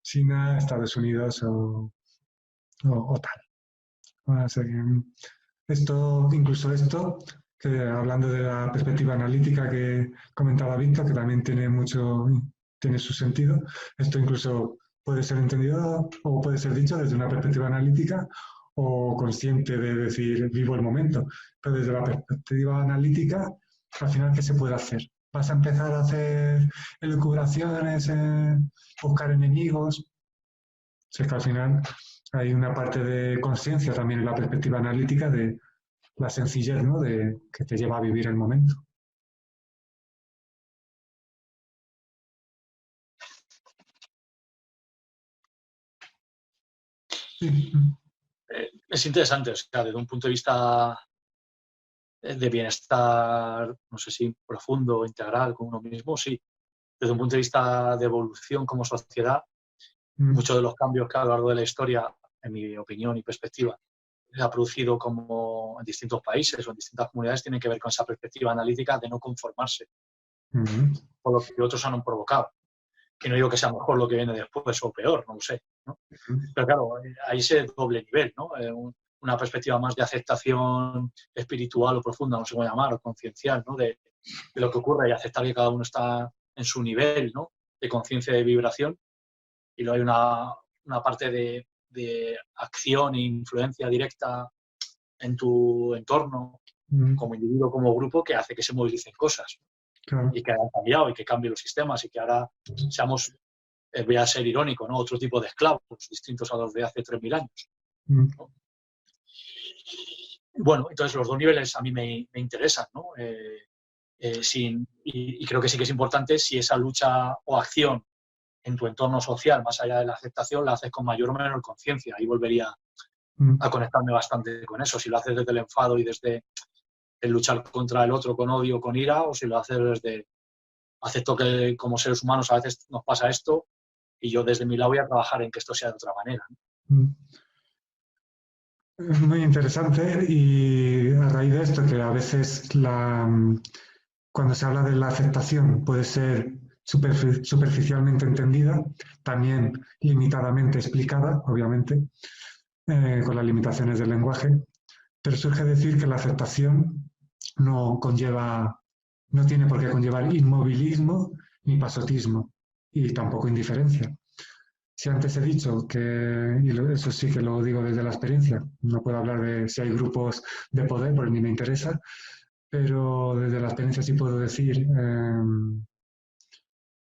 China, Estados Unidos o tal. Así que incluso esto, que hablando de la perspectiva analítica que comentaba Víctor, que también tiene su sentido, esto incluso puede ser entendido o puede ser dicho desde una perspectiva analítica o consciente de decir, vivo el momento. Pero desde la perspectiva analítica, al final, ¿qué se puede hacer? ¿Vas a empezar a hacer elucubraciones, buscar enemigos? Si es que al final hay una parte de conciencia también en la perspectiva analítica de la sencillez, ¿no? Que te lleva a vivir el momento. Sí. Es interesante, o sea, desde un punto de vista de bienestar, no sé si profundo, integral con uno mismo, sí. Desde un punto de vista de evolución como sociedad, muchos de los cambios que a lo largo de la historia, en mi opinión y perspectiva, se ha producido como en distintos países o en distintas comunidades, tienen que ver con esa perspectiva analítica de no conformarse por lo que otros han provocado. Que no digo que sea mejor lo que viene después o peor, no lo sé, ¿no? Pero claro, hay ese doble nivel, ¿no? Una perspectiva más de aceptación espiritual o profunda, no sé cómo llamar, o conciencial, ¿no? De lo que ocurre y aceptar que cada uno está en su nivel, ¿no? De conciencia y de vibración. Y luego hay una parte de acción e influencia directa en tu entorno, como individuo, como grupo, que hace que se movilicen cosas. Claro. Y que hayan cambiado y que cambien los sistemas y que ahora seamos, voy a ser irónico, ¿no? Otro tipo de esclavos, distintos a los de hace 3.000 años. ¿No? Bueno, entonces los dos niveles a mí me interesan, ¿no? Y creo que sí que es importante si esa lucha o acción en tu entorno social, más allá de la aceptación, la haces con mayor o menor conciencia. Ahí volvería a conectarme bastante con eso. Si lo haces desde el enfado y desde el luchar contra el otro con odio, con ira, o si lo haces desde acepto que como seres humanos a veces nos pasa esto y yo desde mi lado voy a trabajar en que esto sea de otra manera. Es muy interesante, y a raíz de esto, que a veces cuando se habla de la aceptación puede ser superficialmente entendida, también limitadamente explicada, obviamente, con las limitaciones del lenguaje, pero surge decir que la aceptación no tiene por qué conllevar inmovilismo ni pasotismo, y tampoco indiferencia. Si antes he dicho que, y eso sí que lo digo desde la experiencia, no puedo hablar de si hay grupos de poder, porque ni me interesa, pero desde la experiencia sí puedo decir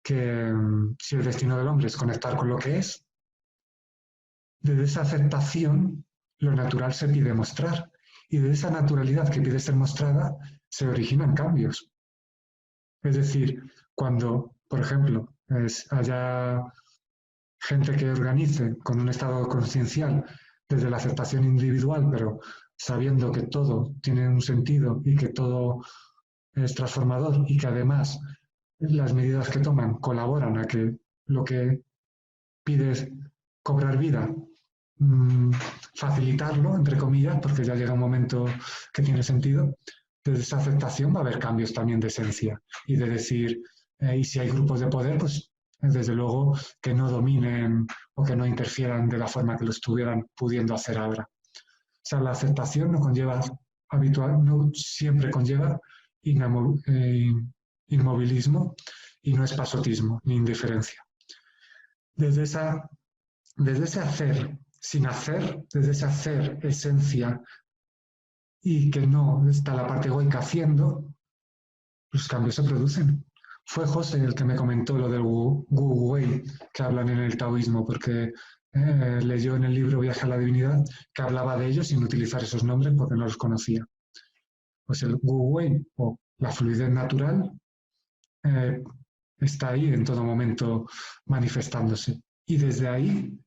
que si el destino del hombre es conectar con lo que es, desde esa aceptación lo natural se pide mostrar, y de esa naturalidad que pide ser mostrada se originan cambios. Es decir, cuando, por ejemplo, haya gente que organice con un estado consciencial desde la aceptación individual, pero sabiendo que todo tiene un sentido y que todo es transformador, y que además las medidas que toman colaboran a que lo que pide es cobrar vida, facilitarlo, entre comillas, porque ya llega un momento que tiene sentido. Desde esa aceptación va a haber cambios también de esencia y de decir, y si hay grupos de poder, pues desde luego que no dominen o que no interfieran de la forma que lo estuvieran pudiendo hacer ahora. O sea, la aceptación no siempre conlleva inmovilismo, y no es pasotismo ni indiferencia. Desde ese hacer sin hacer, desde ese hacer esencia, y que no está la parte egoica haciendo, los cambios se producen. Fue José el que me comentó lo del Wu Wei que hablan en el taoísmo, porque leyó en el libro Viaje a la Divinidad que hablaba de ellos sin utilizar esos nombres porque no los conocía. Pues el Wu Wei o la fluidez natural está ahí en todo momento manifestándose. Y desde ahí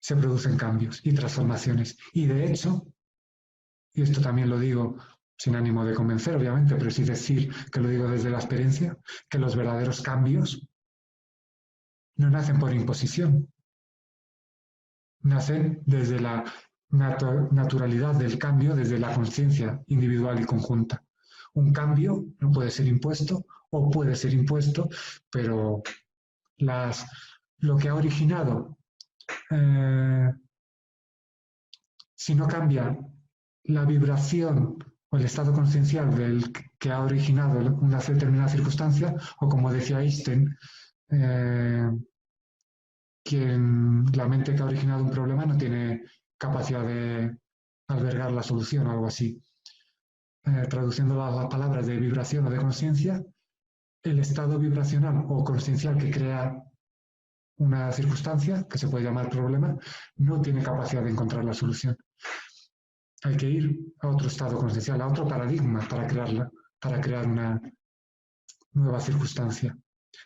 se producen cambios y transformaciones. Y de hecho, y esto también lo digo sin ánimo de convencer, obviamente, pero sí decir que lo digo desde la experiencia, que los verdaderos cambios no nacen por imposición, nacen desde la naturalidad del cambio, desde la conciencia individual y conjunta. Un cambio no puede ser impuesto o puede ser impuesto, pero lo que ha originado, si no cambia la vibración o el estado consciencial del que ha originado una determinada circunstancia, o como decía Einstein, la mente que ha originado un problema no tiene capacidad de albergar la solución o algo así. Traduciendo las palabras de vibración o de conciencia, el estado vibracional o consciencial que crea una circunstancia, que se puede llamar problema, no tiene capacidad de encontrar la solución. Hay que ir a otro estado consciencial, a otro paradigma para crear una nueva circunstancia.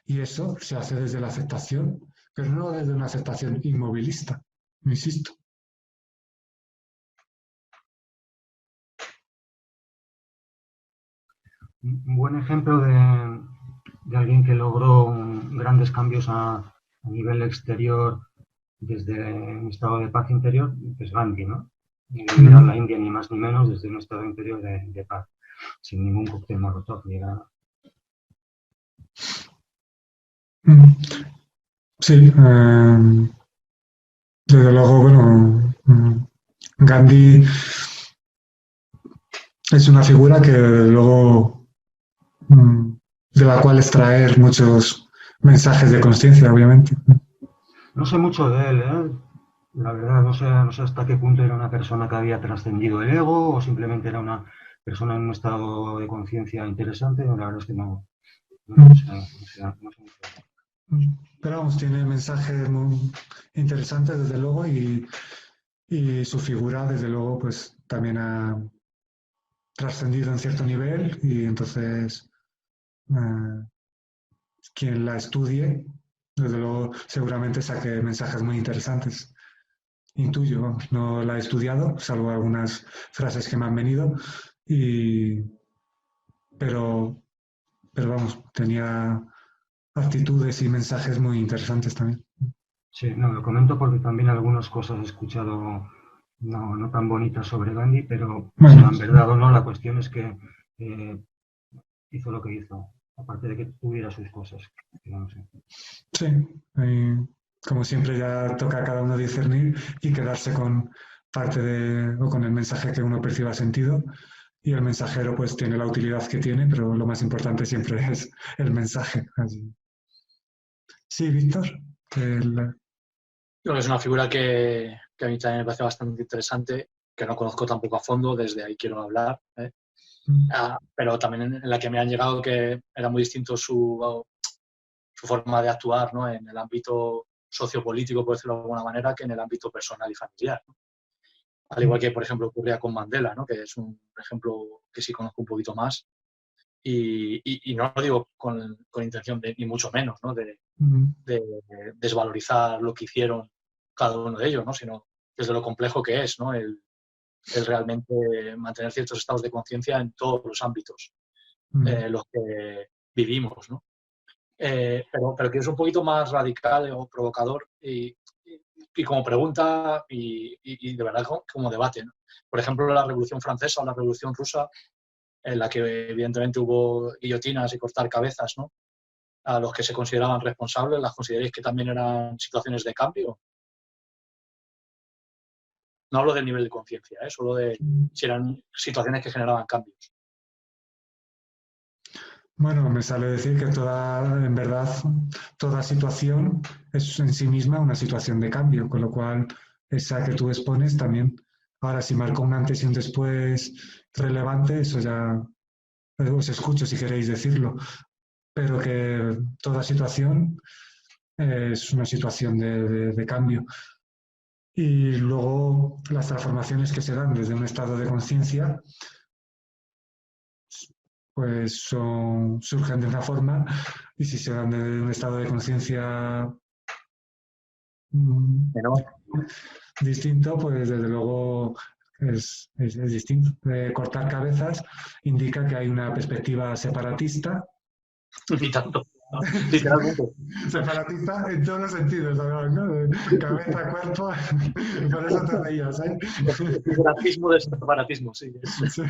Y eso se hace desde la aceptación, pero no desde una aceptación inmovilista, insisto. Un buen ejemplo de alguien que logró grandes cambios a nivel exterior desde un estado de paz interior es Gandhi, ¿no? Ir a la India ni más ni menos desde un estado interior de paz, sin ningún cóctel molotov ni nada. Sí, desde luego, bueno, Gandhi es una figura que luego de la cual extraer muchos mensajes de conciencia, obviamente. No sé mucho de él, ¿eh? La verdad, no sé hasta qué punto era una persona que había trascendido el ego o simplemente era una persona en un estado de conciencia interesante. La verdad es que no sé mucho. Pero vamos, tiene mensajes muy interesantes, desde luego, y su figura, desde luego, pues también ha trascendido en cierto nivel y entonces quien la estudie, desde luego, seguramente saque mensajes muy interesantes. Intuyo, vamos, no la he estudiado, salvo algunas frases que me han venido, pero vamos, tenía actitudes y mensajes muy interesantes también. Sí, no, lo comento porque también algunas cosas he escuchado no tan bonitas sobre Gandhi, pero bueno, sean verdad o no, la cuestión es que hizo lo que hizo, aparte de que tuviera sus cosas. No sé. Sí, como siempre ya toca a cada uno discernir y quedarse con parte o con el mensaje que uno perciba sentido, y el mensajero pues tiene la utilidad que tiene, pero lo más importante siempre es el mensaje. Así. Sí, Víctor. Es una figura que a mí también me parece bastante interesante, que no conozco tampoco a fondo, desde ahí quiero hablar, pero también en la que me han llegado que era muy distinto su forma de actuar, ¿no? En el ámbito sociopolítico, por decirlo de alguna manera, que en el ámbito personal y familiar, ¿no? Al igual que, por ejemplo, ocurría con Mandela, ¿no? Que es un ejemplo que sí conozco un poquito más. Y no lo digo con intención de, ni mucho menos, ¿no? de desvalorizar lo que hicieron cada uno de ellos, ¿no? Sino desde lo complejo que es, ¿no? el realmente mantener ciertos estados de conciencia en todos los ámbitos los que vivimos, ¿no? Pero que es un poquito más radical o provocador y como pregunta y de verdad como debate, ¿no? Por ejemplo, la Revolución Francesa o la Revolución Rusa, en la que evidentemente hubo guillotinas y cortar cabezas, ¿no? A los que se consideraban responsables, ¿las consideráis que también eran situaciones de cambio? No hablo del nivel de conciencia, solo de si eran situaciones que generaban cambios. Bueno, me sale decir que en verdad, toda situación es en sí misma una situación de cambio, con lo cual esa que tú expones también. Ahora, si marca un antes y un después relevante, eso ya os escucho si queréis decirlo, pero que toda situación es una situación de cambio. Y luego las transformaciones que se dan desde un estado de conciencia pues surgen de una forma, y si se dan desde un estado de conciencia distinto, pues desde luego es distinto. Cortar cabezas indica que hay una perspectiva separatista. Y tanto, literalmente. Separatista en todos los sentidos, además, ¿no? De cabeza, cuerpo, por eso te reías, ¿eh? El separatismo del separatismo, sí. Sí.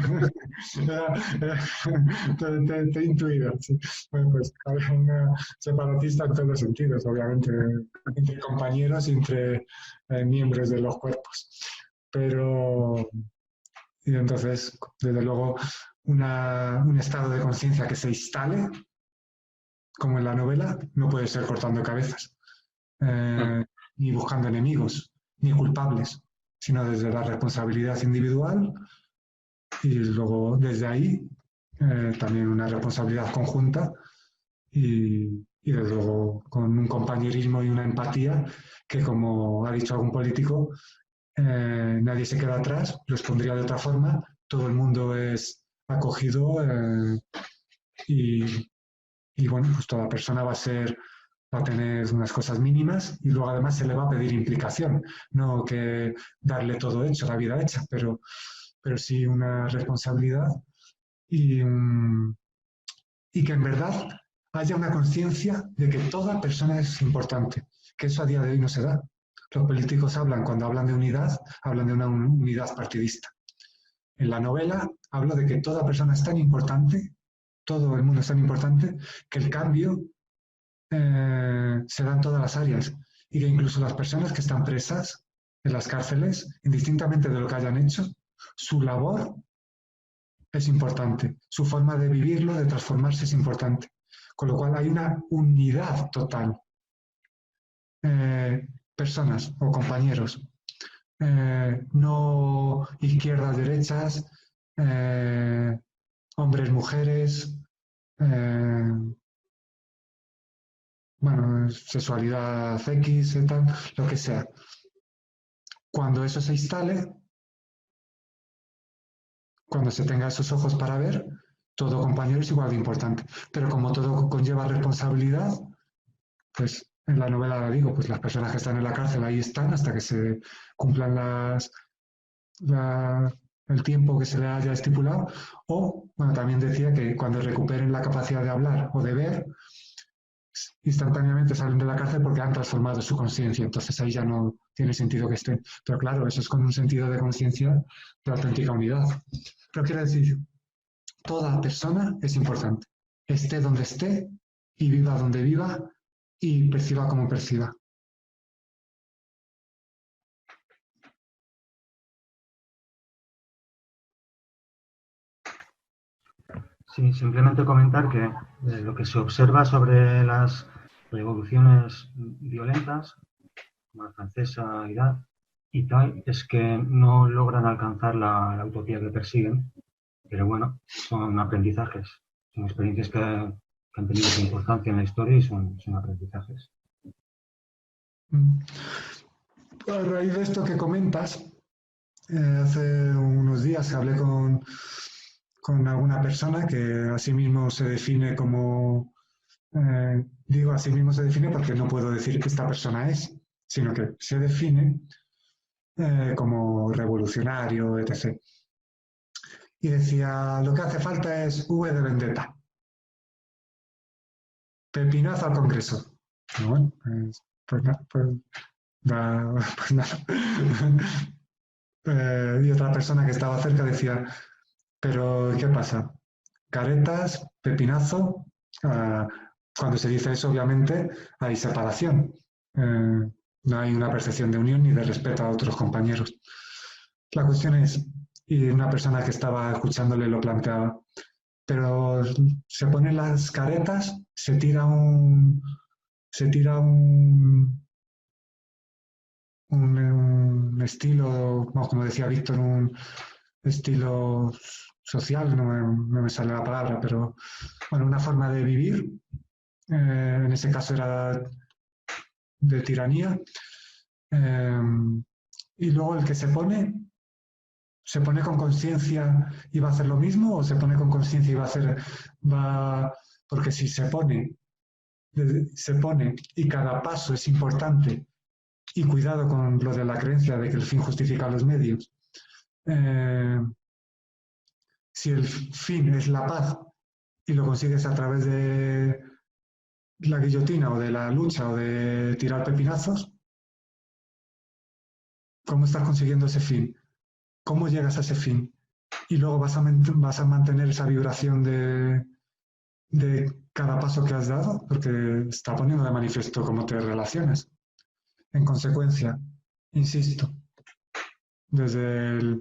Te he intuido, sí. Bueno, pues una separatista en todos los sentidos, obviamente, entre compañeros y entre miembros de los cuerpos. Pero, y entonces, desde luego, un estado de conciencia que se instale, como en la novela, no puede ser cortando cabezas, ni buscando enemigos, ni culpables, sino desde la responsabilidad individual y luego desde ahí también una responsabilidad conjunta y desde luego con un compañerismo y una empatía que, como ha dicho algún político, nadie se queda atrás, lo expondría de otra forma, todo el mundo es acogido y bueno, pues toda persona va a tener unas cosas mínimas y luego además se le va a pedir implicación, no que darle todo hecho, la vida hecha, pero sí una responsabilidad y que en verdad haya una conciencia de que toda persona es importante, que eso a día de hoy no se da. Los políticos cuando hablan de unidad, hablan de una unidad partidista. En la novela hablo de que toda persona es tan importante, todo el mundo es tan importante, que el cambio se da en todas las áreas y que incluso las personas que están presas en las cárceles, indistintamente de lo que hayan hecho, su labor es importante, su forma de vivirlo, de transformarse es importante, con lo cual hay una unidad total. Personas o compañeros, no izquierdas, derechas, hombres, mujeres, bueno, sexualidad X, tal, lo que sea. Cuando eso se instale, cuando se tenga esos ojos para ver, todo compañero es igual de importante. Pero como todo conlleva responsabilidad, pues en la novela digo, pues las personas que están en la cárcel ahí están hasta que se cumplan el tiempo que se le haya estipulado. O, bueno, también decía que cuando recuperen la capacidad de hablar o de ver, instantáneamente salen de la cárcel porque han transformado su conciencia, entonces ahí ya no tiene sentido que estén. Pero claro, eso es con un sentido de conciencia de auténtica unidad. Pero quiero decir, toda persona es importante, esté donde esté y viva donde viva y perciba como perciba. Sí, simplemente comentar que lo que se observa sobre las revoluciones violentas, como la francesa y tal, es que no logran alcanzar la utopía que persiguen, pero bueno, son aprendizajes, son experiencias que han tenido su importancia en la historia y son aprendizajes. A raíz de esto que comentas, hace unos días hablé con alguna persona que a sí mismo se define como, digo a sí mismo se define porque no puedo decir que esta persona es, sino que se define como revolucionario, etc. Y decía, lo que hace falta es V de vendetta. Pepinazo al Congreso. Y bueno, nada. Y otra persona que estaba cerca decía, pero ¿qué pasa? Caretas, pepinazo. Cuando se dice eso, obviamente, hay separación. No hay una percepción de unión ni de respeto a otros compañeros. La cuestión es, y una persona que estaba escuchándole lo planteaba, pero se ponen las caretas, se tira un estilo, como decía Víctor, un estilo social, no me sale la palabra, pero bueno, una forma de vivir, en ese caso era de tiranía, y luego el que se pone con conciencia y va a hacer lo mismo, o se pone con conciencia y porque si se pone y cada paso es importante, y cuidado con lo de la creencia de que el fin justifica los medios. Si el fin es la paz y lo consigues a través de la guillotina o de la lucha o de tirar pepinazos, ¿cómo estás consiguiendo ese fin? ¿Cómo llegas a ese fin? Y luego vas a mantener esa vibración de cada paso que has dado, porque está poniendo de manifiesto cómo te relacionas. En consecuencia, insisto, desde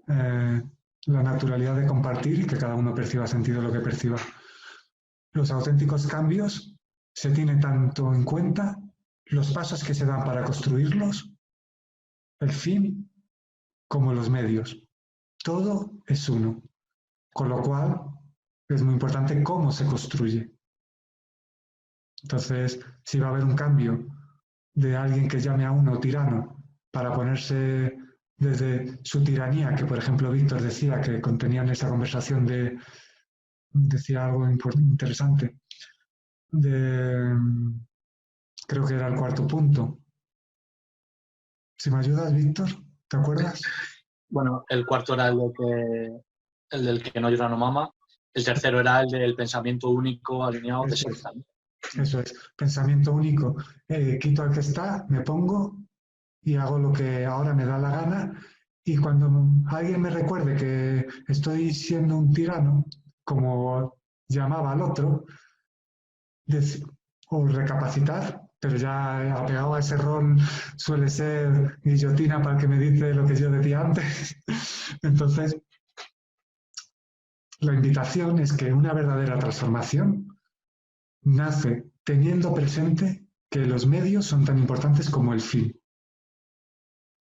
la naturalidad de compartir y que cada uno perciba sentido lo que perciba. Los auténticos cambios se tienen tanto en cuenta los pasos que se dan para construirlos, el fin, como los medios. Todo es uno, con lo cual es muy importante cómo se construye. Entonces, si va a haber un cambio de alguien que llame a uno tirano para ponerse desde su tiranía, que por ejemplo Víctor decía que contenía en esa conversación decía algo interesante, creo que era el cuarto punto. Si me ayudas, Víctor, ¿te acuerdas? Bueno, el cuarto era el del que no llora no mama. El tercero era el del pensamiento único alineado de ser. Eso es, pensamiento único. Quito al que está, me pongo y hago lo que ahora me da la gana, y cuando alguien me recuerde que estoy siendo un tirano, como llamaba al otro, o recapacitar, pero ya apegado a ese rol suele ser guillotina para el que me dice lo que yo decía antes. Entonces, la invitación es que una verdadera transformación nace teniendo presente que los medios son tan importantes como el fin.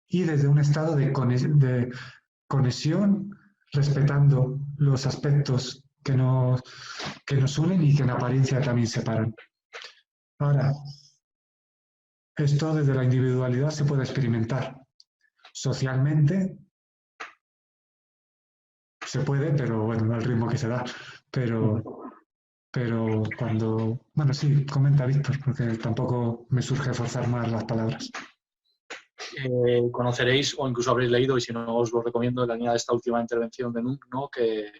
Y desde un estado de conexión, respetando los aspectos que nos unen y que en apariencia también separan. Ahora, esto desde la individualidad se puede experimentar. Socialmente se puede, pero bueno, al ritmo que se da. Pero cuando... Bueno, sí, comenta Víctor, porque tampoco me surge forzar más las palabras. Conoceréis o incluso habréis leído, y si no os lo recomiendo, en la línea de esta última intervención de Nunk, ¿no? Que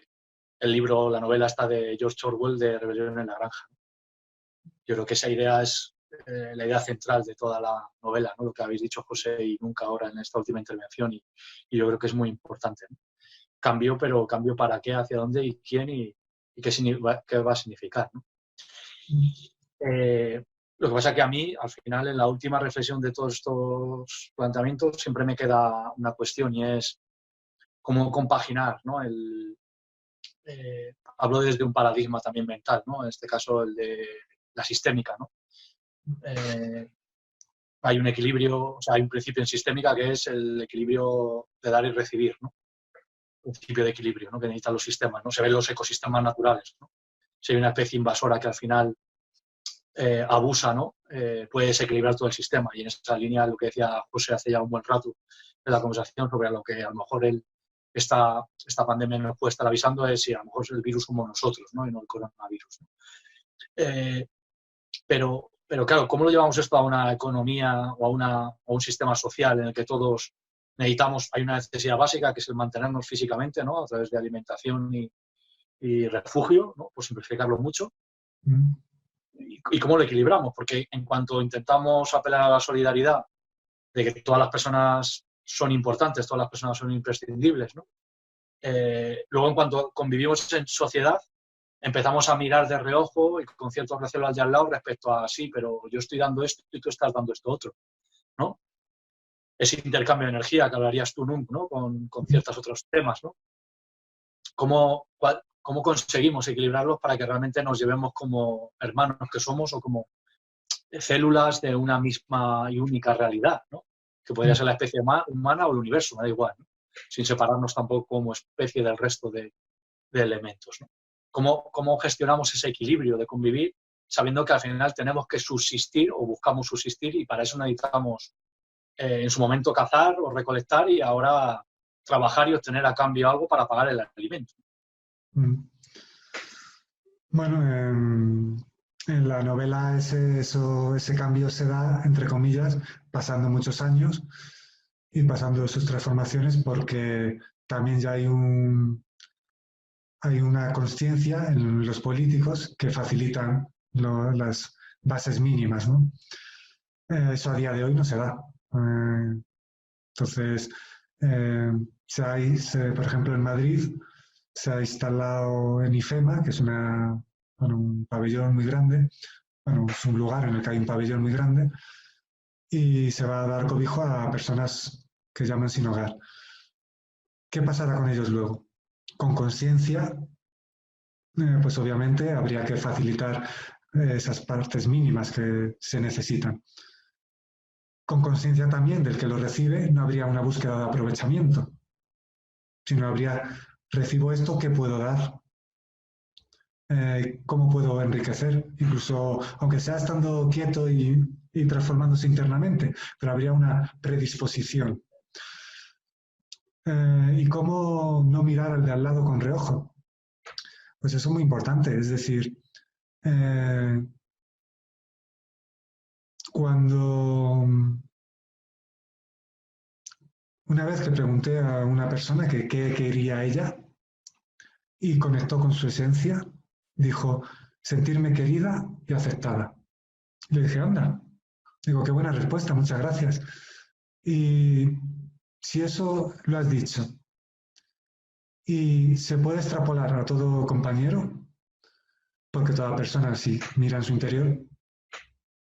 el libro, la novela está de George Orwell, de Rebelión en la Granja. Yo creo que esa idea es la idea central de toda la novela, ¿no? Lo que habéis dicho José y Nunk ahora en esta última intervención, y yo creo que es muy importante, ¿no? Cambio, pero cambio para qué, hacia dónde y quién y qué va a significar, ¿no? Lo que pasa es que a mí, al final, en la última reflexión de todos estos planteamientos, siempre me queda una cuestión, y es cómo compaginar, ¿no? Hablo desde un paradigma también mental, ¿no? En este caso, el de la sistémica, ¿no? Hay un equilibrio, o sea, hay un principio en sistémica que es el equilibrio de dar y recibir, ¿no? Principio de equilibrio, ¿no? Que necesitan los sistemas, ¿no? Se ven los ecosistemas naturales, ¿no? Si hay una especie invasora que al final abusa, ¿no? Puede desequilibrar todo el sistema, y en esa línea lo que decía José hace ya un buen rato en la conversación sobre lo que a lo mejor esta pandemia nos puede estar avisando es si a lo mejor es el virus somos nosotros, ¿no? Y no el coronavirus, ¿no? Pero claro, ¿cómo lo llevamos esto a una economía o a un sistema social en el que todos necesitamos, hay una necesidad básica que es el mantenernos físicamente, ¿no? A través de alimentación y refugio, ¿no? Por simplificarlo mucho. ¿Y cómo lo equilibramos? Porque en cuanto intentamos apelar a la solidaridad, de que todas las personas son importantes, todas las personas son imprescindibles, ¿no? Luego, en cuanto convivimos en sociedad, empezamos a mirar de reojo y con cierto recelo al de al lado respecto a sí, pero yo estoy dando esto y tú estás dando esto otro, ¿no? Ese intercambio de energía que hablarías tú, Nunk, ¿no? Con ciertos otros temas, ¿no? ¿Cómo conseguimos equilibrarlos para que realmente nos llevemos como hermanos que somos o como células de una misma y única realidad, ¿no? Que podría ser la especie humana o el universo, me da igual, ¿no? Sin separarnos tampoco como especie del resto de elementos, ¿no? ¿Cómo gestionamos ese equilibrio de convivir sabiendo que al final tenemos que subsistir o buscamos subsistir, y para eso necesitamos en su momento cazar o recolectar y ahora trabajar y obtener a cambio algo para pagar el alimento. Bueno, en la novela ese cambio se da, entre comillas, pasando muchos años y pasando sus transformaciones, porque también ya hay una consciencia en los políticos que facilitan las bases mínimas, ¿no? Eso a día de hoy no se da. Entonces, por ejemplo, en Madrid se ha instalado en IFEMA, que es un pabellón muy grande, es un lugar en el que hay un pabellón muy grande, y se va a dar cobijo a personas que llaman sin hogar. ¿Qué pasará con ellos luego? Con conciencia, pues obviamente habría que facilitar esas partes mínimas que se necesitan. Con conciencia también del que lo recibe, no habría una búsqueda de aprovechamiento, sino habría, recibo esto, ¿qué puedo dar? ¿Cómo puedo enriquecer? Incluso, aunque sea estando quieto y transformándose internamente, pero habría una predisposición. ¿Y cómo no mirar al de al lado con reojo? Pues eso es muy importante, es decir, una vez que pregunté a una persona que qué quería ella y conectó con su esencia, dijo, sentirme querida y aceptada. Le dije, anda, digo, qué buena respuesta, muchas gracias. Y si eso lo has dicho y se puede extrapolar a todo compañero, porque toda persona, si mira en su interior,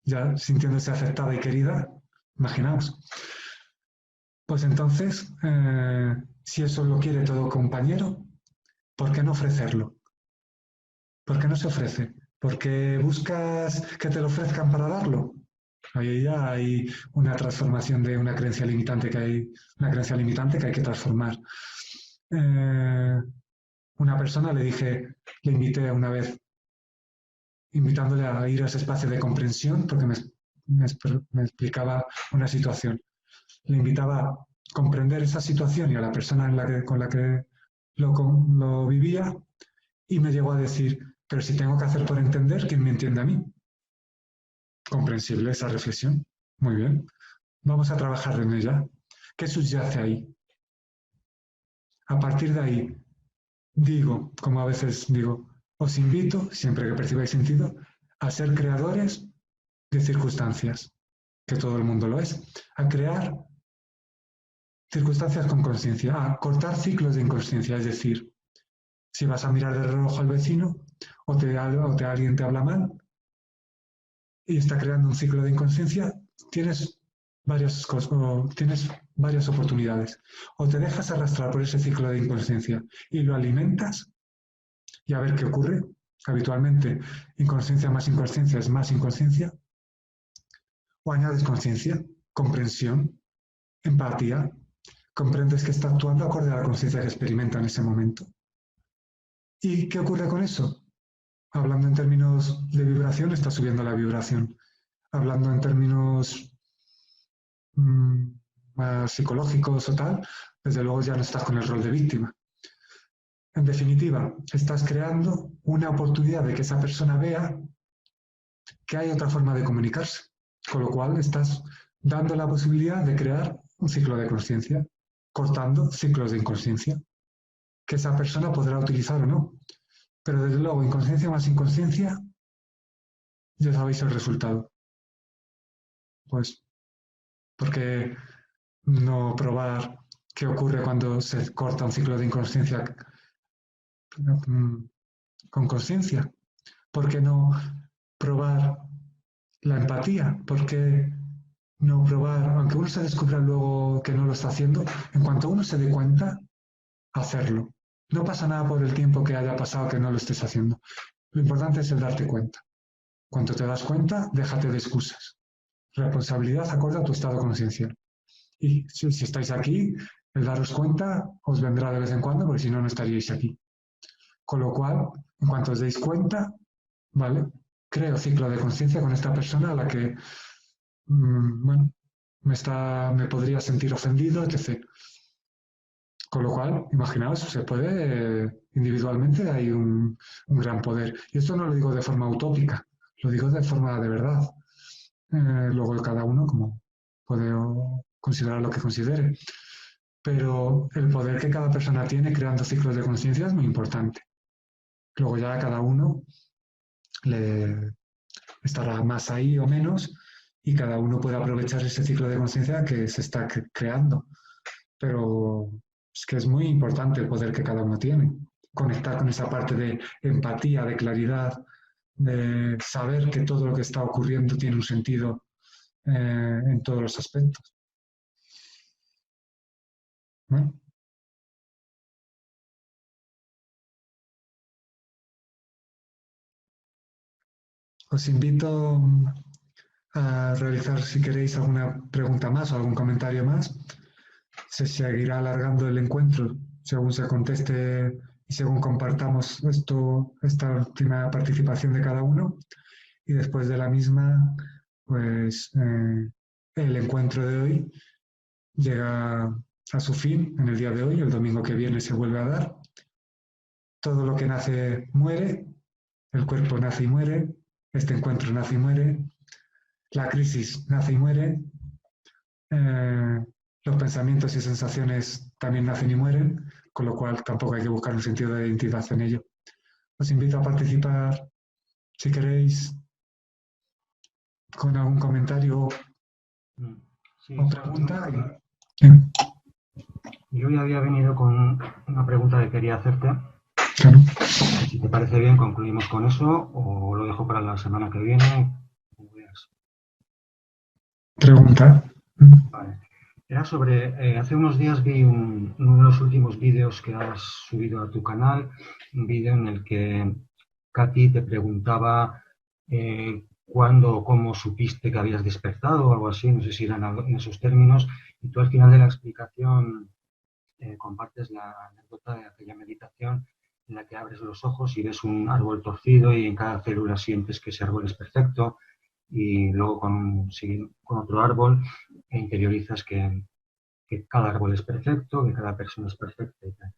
ya sintiéndose aceptada y querida, imaginaos. Pues entonces, si eso lo quiere todo compañero, ¿por qué no ofrecerlo? ¿Por qué no se ofrece? ¿Por qué buscas que te lo ofrezcan para darlo? Ahí ya hay una transformación de una creencia limitante que hay que transformar. Una persona le invité una vez, invitándole a ir a ese espacio de comprensión, porque me explicaba una situación. Le invitaba a comprender esa situación y a la persona con la que lo vivía, y me llegó a decir, pero si tengo que hacer por entender, ¿quién me entiende a mí? Comprensible esa reflexión. Muy bien. Vamos a trabajar en ella. ¿Qué subyace ahí? A partir de ahí, digo, como a veces digo, os invito, siempre que percibáis sentido, a ser creadores de circunstancias, que todo el mundo lo es, a crear circunstancias con conciencia, a cortar ciclos de inconsciencia, es decir, si vas a mirar de reojo al vecino o alguien te habla mal y está creando un ciclo de inconsciencia, tienes varias oportunidades. O te dejas arrastrar por ese ciclo de inconsciencia y lo alimentas y a ver qué ocurre. Habitualmente, inconsciencia más inconsciencia es más inconsciencia. O añades conciencia, comprensión, empatía. Comprendes que está actuando acorde a la conciencia que experimenta en ese momento. ¿Y qué ocurre con eso? Hablando en términos de vibración, está subiendo la vibración. Hablando en términos más psicológicos o tal, desde luego ya no estás con el rol de víctima. En definitiva, estás creando una oportunidad de que esa persona vea que hay otra forma de comunicarse, con lo cual estás dando la posibilidad de crear un ciclo de conciencia, cortando ciclos de inconsciencia, que esa persona podrá utilizar o no. Pero desde luego, inconsciencia más inconsciencia, ya sabéis el resultado. Pues, ¿por qué no probar qué ocurre cuando se corta un ciclo de inconsciencia con conciencia? ¿Por qué no probar la empatía? ¿Por qué no probar, aunque uno se descubra luego que no lo está haciendo, en cuanto uno se dé cuenta, hacerlo? No pasa nada por el tiempo que haya pasado que no lo estés haciendo. Lo importante es el darte cuenta. Cuando te das cuenta, déjate de excusas. Responsabilidad acorde a tu estado consciencial. Y si estáis aquí, el daros cuenta os vendrá de vez en cuando, porque si no, no estaríais aquí. Con lo cual, en cuanto os deis cuenta, ¿vale? Creo ciclo de conciencia con esta persona a la que, bueno, me podría sentir ofendido, etc. Con lo cual, imaginaos, se puede, individualmente hay un gran poder. Y esto no lo digo de forma utópica, lo digo de forma de verdad. Luego cada uno como puede considerar lo que considere. Pero el poder que cada persona tiene creando ciclos de conciencia es muy importante. Luego ya cada uno le estará más ahí o menos y cada uno puede aprovechar ese ciclo de conciencia que se está creando. Pero es que es muy importante el poder que cada uno tiene. Conectar con esa parte de empatía, de claridad, de saber que todo lo que está ocurriendo tiene un sentido en todos los aspectos. ¿No? Os invito a realizar, si queréis, alguna pregunta más o algún comentario más. Se seguirá alargando el encuentro según se conteste y según compartamos esta última participación de cada uno. Y después de la misma, pues el encuentro de hoy llega a su fin en el día de hoy. El domingo que viene se vuelve a dar. Todo lo que nace muere, el cuerpo nace y muere, este encuentro nace y muere, la crisis nace y muere, los pensamientos y sensaciones también nacen y mueren, con lo cual tampoco hay que buscar un sentido de identidad en ello. Os invito a participar, si queréis, con algún comentario Sí, o pregunta. Yo ya había venido con una pregunta que quería hacerte. Claro. Si te parece bien, concluimos con eso o lo dejo para la semana que viene. Pregunta. Vale. Era sobre, hace unos días vi uno de los últimos vídeos que has subido a tu canal, un vídeo en el que Katy te preguntaba cuándo o cómo supiste que habías despertado o algo así, no sé si eran en esos términos, y tú al final de la explicación compartes la anécdota de aquella meditación en la que abres los ojos y ves un árbol torcido y en cada célula sientes que ese árbol es perfecto y luego con otro árbol interiorizas que cada árbol es perfecto, que cada persona es perfecta y tal.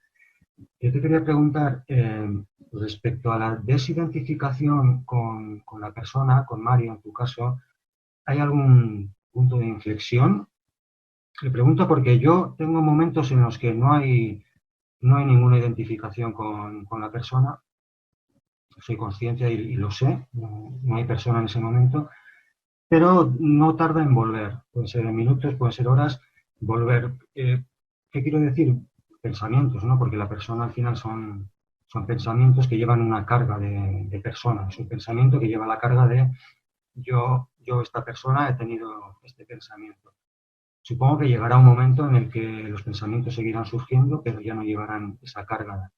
Yo te quería preguntar respecto a la desidentificación con la persona, con Mario en tu caso, ¿hay algún punto de inflexión? Le pregunto porque yo tengo momentos en los que no hay ninguna identificación con la persona, soy consciente y lo sé, no hay persona en ese momento, pero no tarda en volver, pueden ser minutos, pueden ser horas, volver. ¿Qué quiero decir? Pensamientos, ¿no? Porque la persona al final son pensamientos que llevan una carga de persona, es un pensamiento que lleva la carga de yo, esta persona, he tenido este pensamiento. Supongo que llegará un momento en el que los pensamientos seguirán surgiendo, pero ya no llevarán esa carga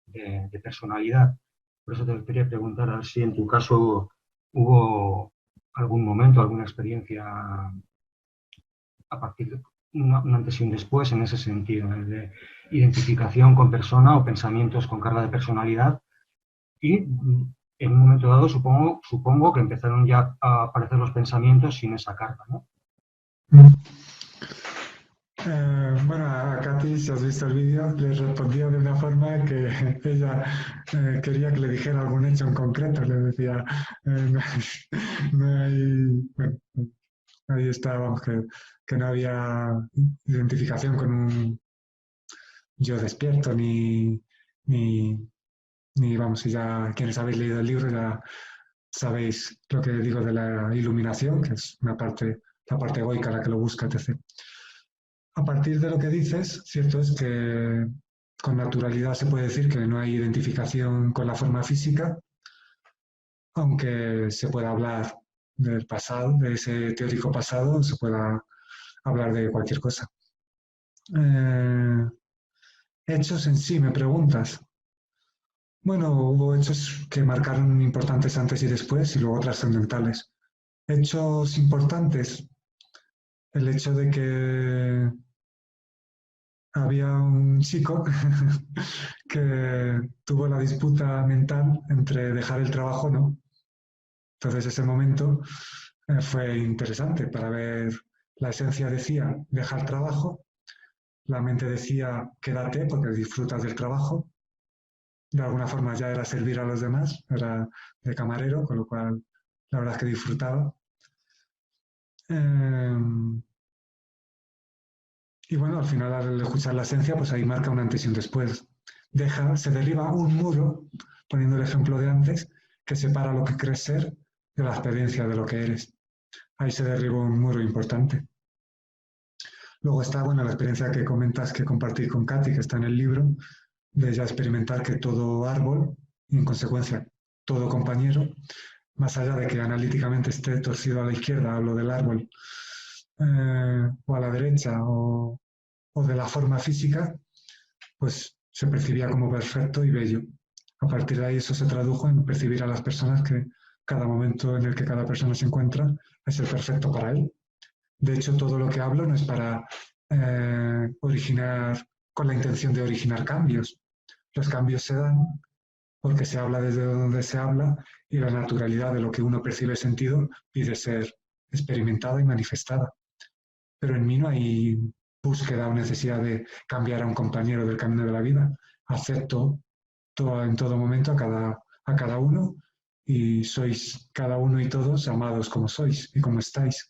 de personalidad. Por eso te quería preguntar a ver si en tu caso hubo algún momento, alguna experiencia a partir de un antes y un después en ese sentido, de identificación con persona o pensamientos con carga de personalidad. Y en un momento dado supongo que empezaron ya a aparecer los pensamientos sin esa carga, ¿no? Bueno, a Katy, si has visto el vídeo, le respondía de una forma que ella quería que le dijera algún hecho en concreto. Le decía, no hay... Bueno, ahí está, vamos, que no había identificación con un yo despierto, ni vamos, si ya quienes habéis leído el libro ya sabéis lo que digo de la iluminación, que es la parte egoica la que lo busca, etc. A partir de lo que dices, cierto es que con naturalidad se puede decir que no hay identificación con la forma física, aunque se pueda hablar del pasado, de ese teórico pasado, se pueda hablar de cualquier cosa. Hechos en sí, me preguntas. Bueno, hubo hechos que marcaron importantes antes y después y luego trascendentales. Hechos importantes. El hecho de que había un chico que tuvo la disputa mental entre dejar el trabajo o no. Entonces ese momento fue interesante para ver La esencia decía, deja el trabajo. La mente decía, quédate porque disfrutas del trabajo. De alguna forma ya era servir a los demás, era de camarero, con lo cual la verdad es que disfrutaba. Y bueno, al final al escuchar la esencia, pues ahí marca un antes y un después. Se derriba un muro, poniendo el ejemplo de antes, que separa lo que crees ser de la experiencia de lo que eres. Ahí se derribó un muro importante. Luego está, bueno, la experiencia que comentas que compartí con Katy, que está en el libro, de ya experimentar que todo árbol, y en consecuencia todo compañero, más allá de que analíticamente esté torcido a la izquierda, hablo del árbol, o a la derecha, o de la forma física, pues se percibía como perfecto y bello. A partir de ahí eso se tradujo en percibir a las personas que cada momento en el que cada persona se encuentra es el perfecto para él. De hecho, todo lo que hablo no es para originar, con la intención de originar cambios. Los cambios se dan porque se habla desde donde se habla y la naturalidad de lo que uno percibe sentido pide ser experimentada y manifestada. Pero en mí no hay búsqueda o necesidad de cambiar a un compañero del camino de la vida. Acepto en todo momento a cada uno y sois cada uno y todos amados como sois y como estáis.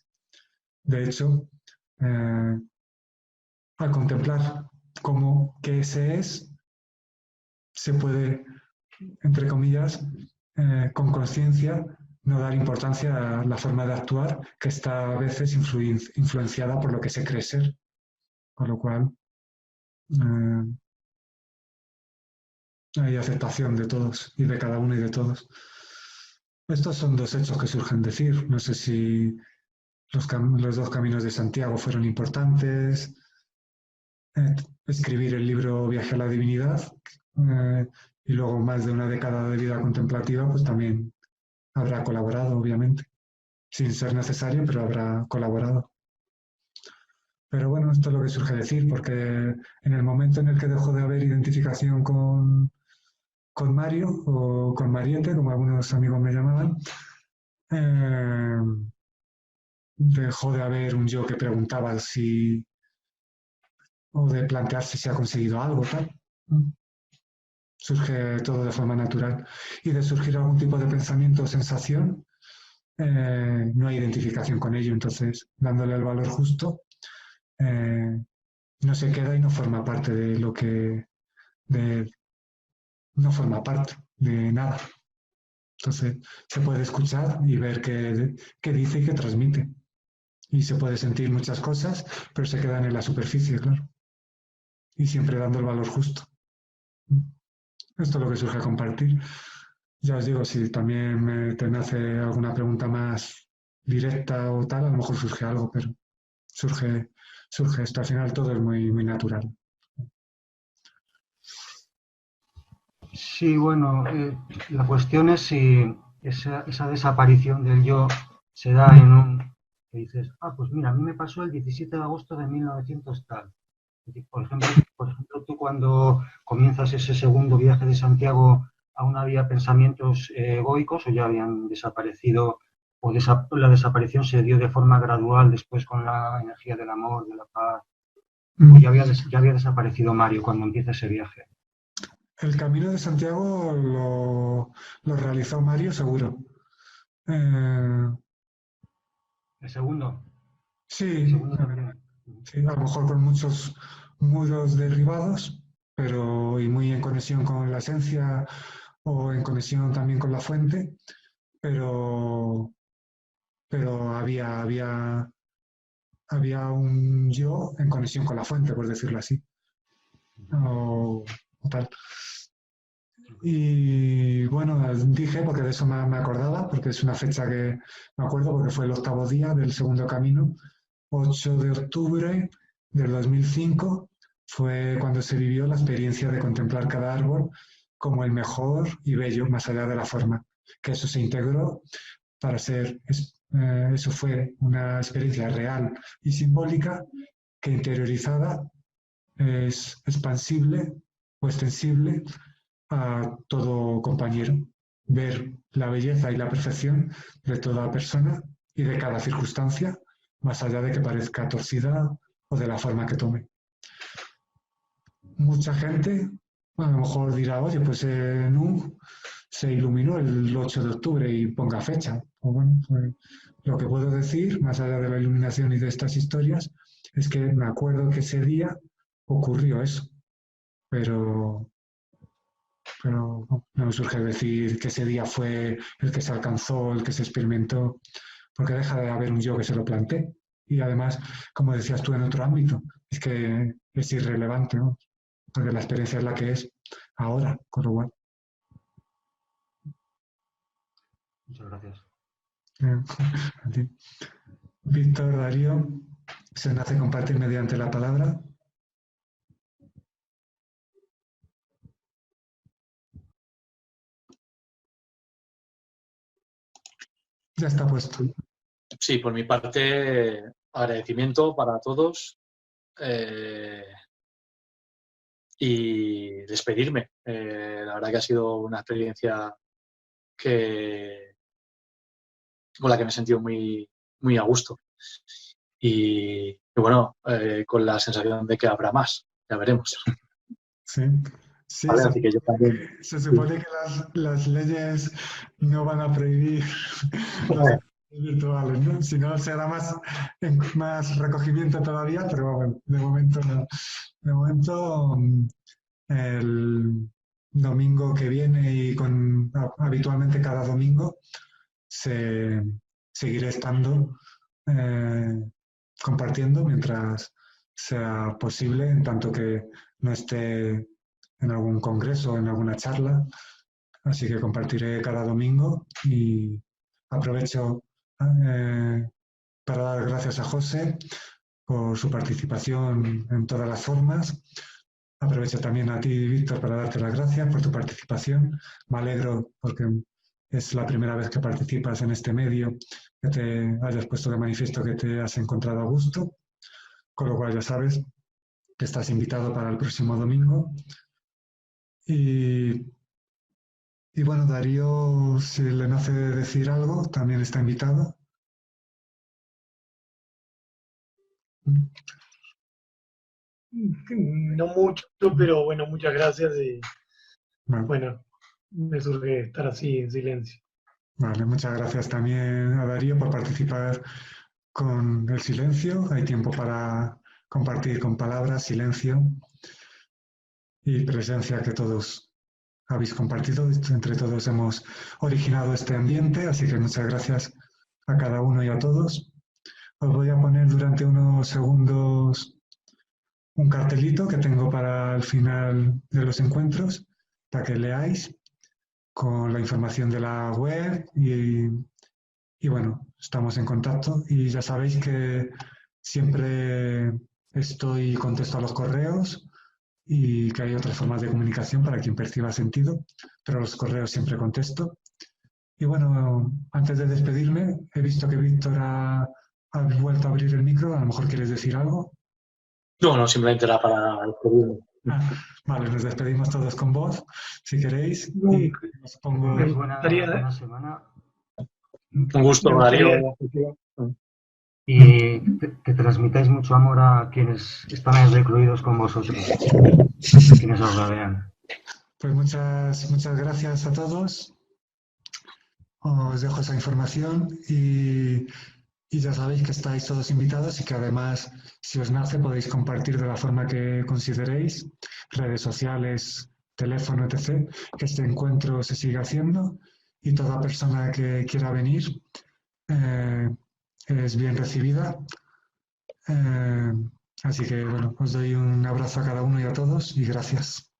De hecho, al contemplar cómo que ese es, se puede, entre comillas, con conciencia, no dar importancia a la forma de actuar que está a veces influenciada por lo que se cree ser. Con lo cual, hay aceptación de todos y de cada uno y de todos. Estos son dos hechos que surgen decir. No sé si los dos caminos de Santiago fueron importantes. Escribir el libro Viaje a la Divinidad y luego más de una década de vida contemplativa, pues también habrá colaborado, obviamente. Sin ser necesario, pero habrá colaborado. Pero bueno, esto es lo que surge decir, porque en el momento en el que dejó de haber identificación con Mario o con Mariette, como algunos amigos me llamaban, dejó de haber un yo que preguntaba si, o de plantearse si ha conseguido algo, tal. Surge todo de forma natural. Y de surgir algún tipo de pensamiento o sensación, no hay identificación con ello. Entonces, dándole el valor justo, no se queda y no forma parte de lo que... no forma parte de nada. Entonces, se puede escuchar y ver qué dice y qué transmite. Y se puede sentir muchas cosas, pero se quedan en la superficie, claro. Y siempre dando el valor justo. Esto es lo que surge a compartir. Ya os digo, si también te nace alguna pregunta más directa o tal, a lo mejor surge algo, pero surge esto. Al final todo es muy, muy natural. Sí, bueno, la cuestión es si esa desaparición del yo se da en un... que dices, pues mira, a mí me pasó el 17 de agosto de 1900 tal. Por ejemplo, tú cuando comienzas ese segundo viaje de Santiago, ¿aún había pensamientos egoicos o ya habían desaparecido? ¿O la desaparición se dio de forma gradual después con la energía del amor, de la paz? ¿O ya había desaparecido Mario cuando empieza ese viaje? El camino de Santiago lo realizó Mario, seguro. ¿El segundo? Sí, sí, a lo mejor con muchos muros derribados, pero y muy en conexión con la esencia o en conexión también con la fuente, pero había un yo en conexión con la fuente, por decirlo así, o tal. Y bueno, dije, porque de eso me acordaba, porque es una fecha que me acuerdo, porque fue el 8º día del segundo camino, 8 de octubre del 2005, fue cuando se vivió la experiencia de contemplar cada árbol como el mejor y bello, más allá de la forma, que eso se integró para ser, eso fue una experiencia real y simbólica que interiorizada es expansible o extensible a todo compañero, ver la belleza y la perfección de toda persona y de cada circunstancia, más allá de que parezca torcida o de la forma que tome. Mucha gente a lo mejor dirá, oye, pues Nuh se iluminó el 8 de octubre y ponga fecha. O bueno, pues, lo que puedo decir, más allá de la iluminación y de estas historias, es que me acuerdo que ese día ocurrió eso. Pero no me surge decir que ese día fue el que se alcanzó, el que se experimentó, porque deja de haber un yo que se lo plantee. Y además, como decías tú en otro ámbito, es que es irrelevante, ¿no? Porque la experiencia es la que es ahora, con lo cual. Muchas gracias. A ti. Víctor, Darío, se nace compartir mediante la palabra. Ya está puesto. Sí, por mi parte, agradecimiento para todos y despedirme. La verdad que ha sido una experiencia con la que me he sentido muy, muy a gusto. Y bueno, con la sensación de que habrá más. Ya veremos. Sí. Sí, Vale, así que yo también. se supone que las leyes no van a prohibir los virtuales, ¿no? Si no, será más recogimiento todavía, pero bueno, de momento no. De momento, el domingo que viene y habitualmente cada domingo seguiré estando compartiendo mientras sea posible, en tanto que no esté en algún congreso o en alguna charla. Así que compartiré cada domingo y aprovecho para dar gracias a José por su participación en todas las formas. Aprovecho también a ti, Víctor, para darte las gracias por tu participación. Me alegro porque es la primera vez que participas en este medio, que te hayas puesto de manifiesto que te has encontrado a gusto, con lo cual ya sabes que estás invitado para el próximo domingo. Y bueno, Darío, si le nace decir algo, también está invitado. No mucho, pero bueno, muchas gracias y Vale. bueno, me surge estar así en silencio. Vale, muchas gracias también a Darío por participar con el silencio. Hay tiempo para compartir con palabras, silencio y presencia que todos habéis compartido. Entre todos hemos originado este ambiente, así que muchas gracias a cada uno y a todos. Os voy a poner durante unos segundos un cartelito que tengo para el final de los encuentros, para que leáis con la información de la web y bueno, estamos en contacto y ya sabéis que siempre contesto a los correos y que hay otras formas de comunicación para quien perciba sentido, pero los correos siempre contesto. Y bueno, antes de despedirme, he visto que Víctor ha vuelto a abrir el micro, a lo mejor quieres decir algo. No, simplemente era para despedirme. Vale, nos despedimos todos con voz, si queréis. Y os pongo... Buena semana. Un gusto, Darío. Y que transmitáis mucho amor a quienes están recluidos con vosotros, quienes os rodean. Pues muchas gracias a todos. Os dejo esa información y ya sabéis que estáis todos invitados y que además, si os nace, podéis compartir de la forma que consideréis, redes sociales, teléfono, etc., que este encuentro se siga haciendo y toda persona que quiera venir es bien recibida. Así que, bueno, os doy un abrazo a cada uno y a todos y gracias.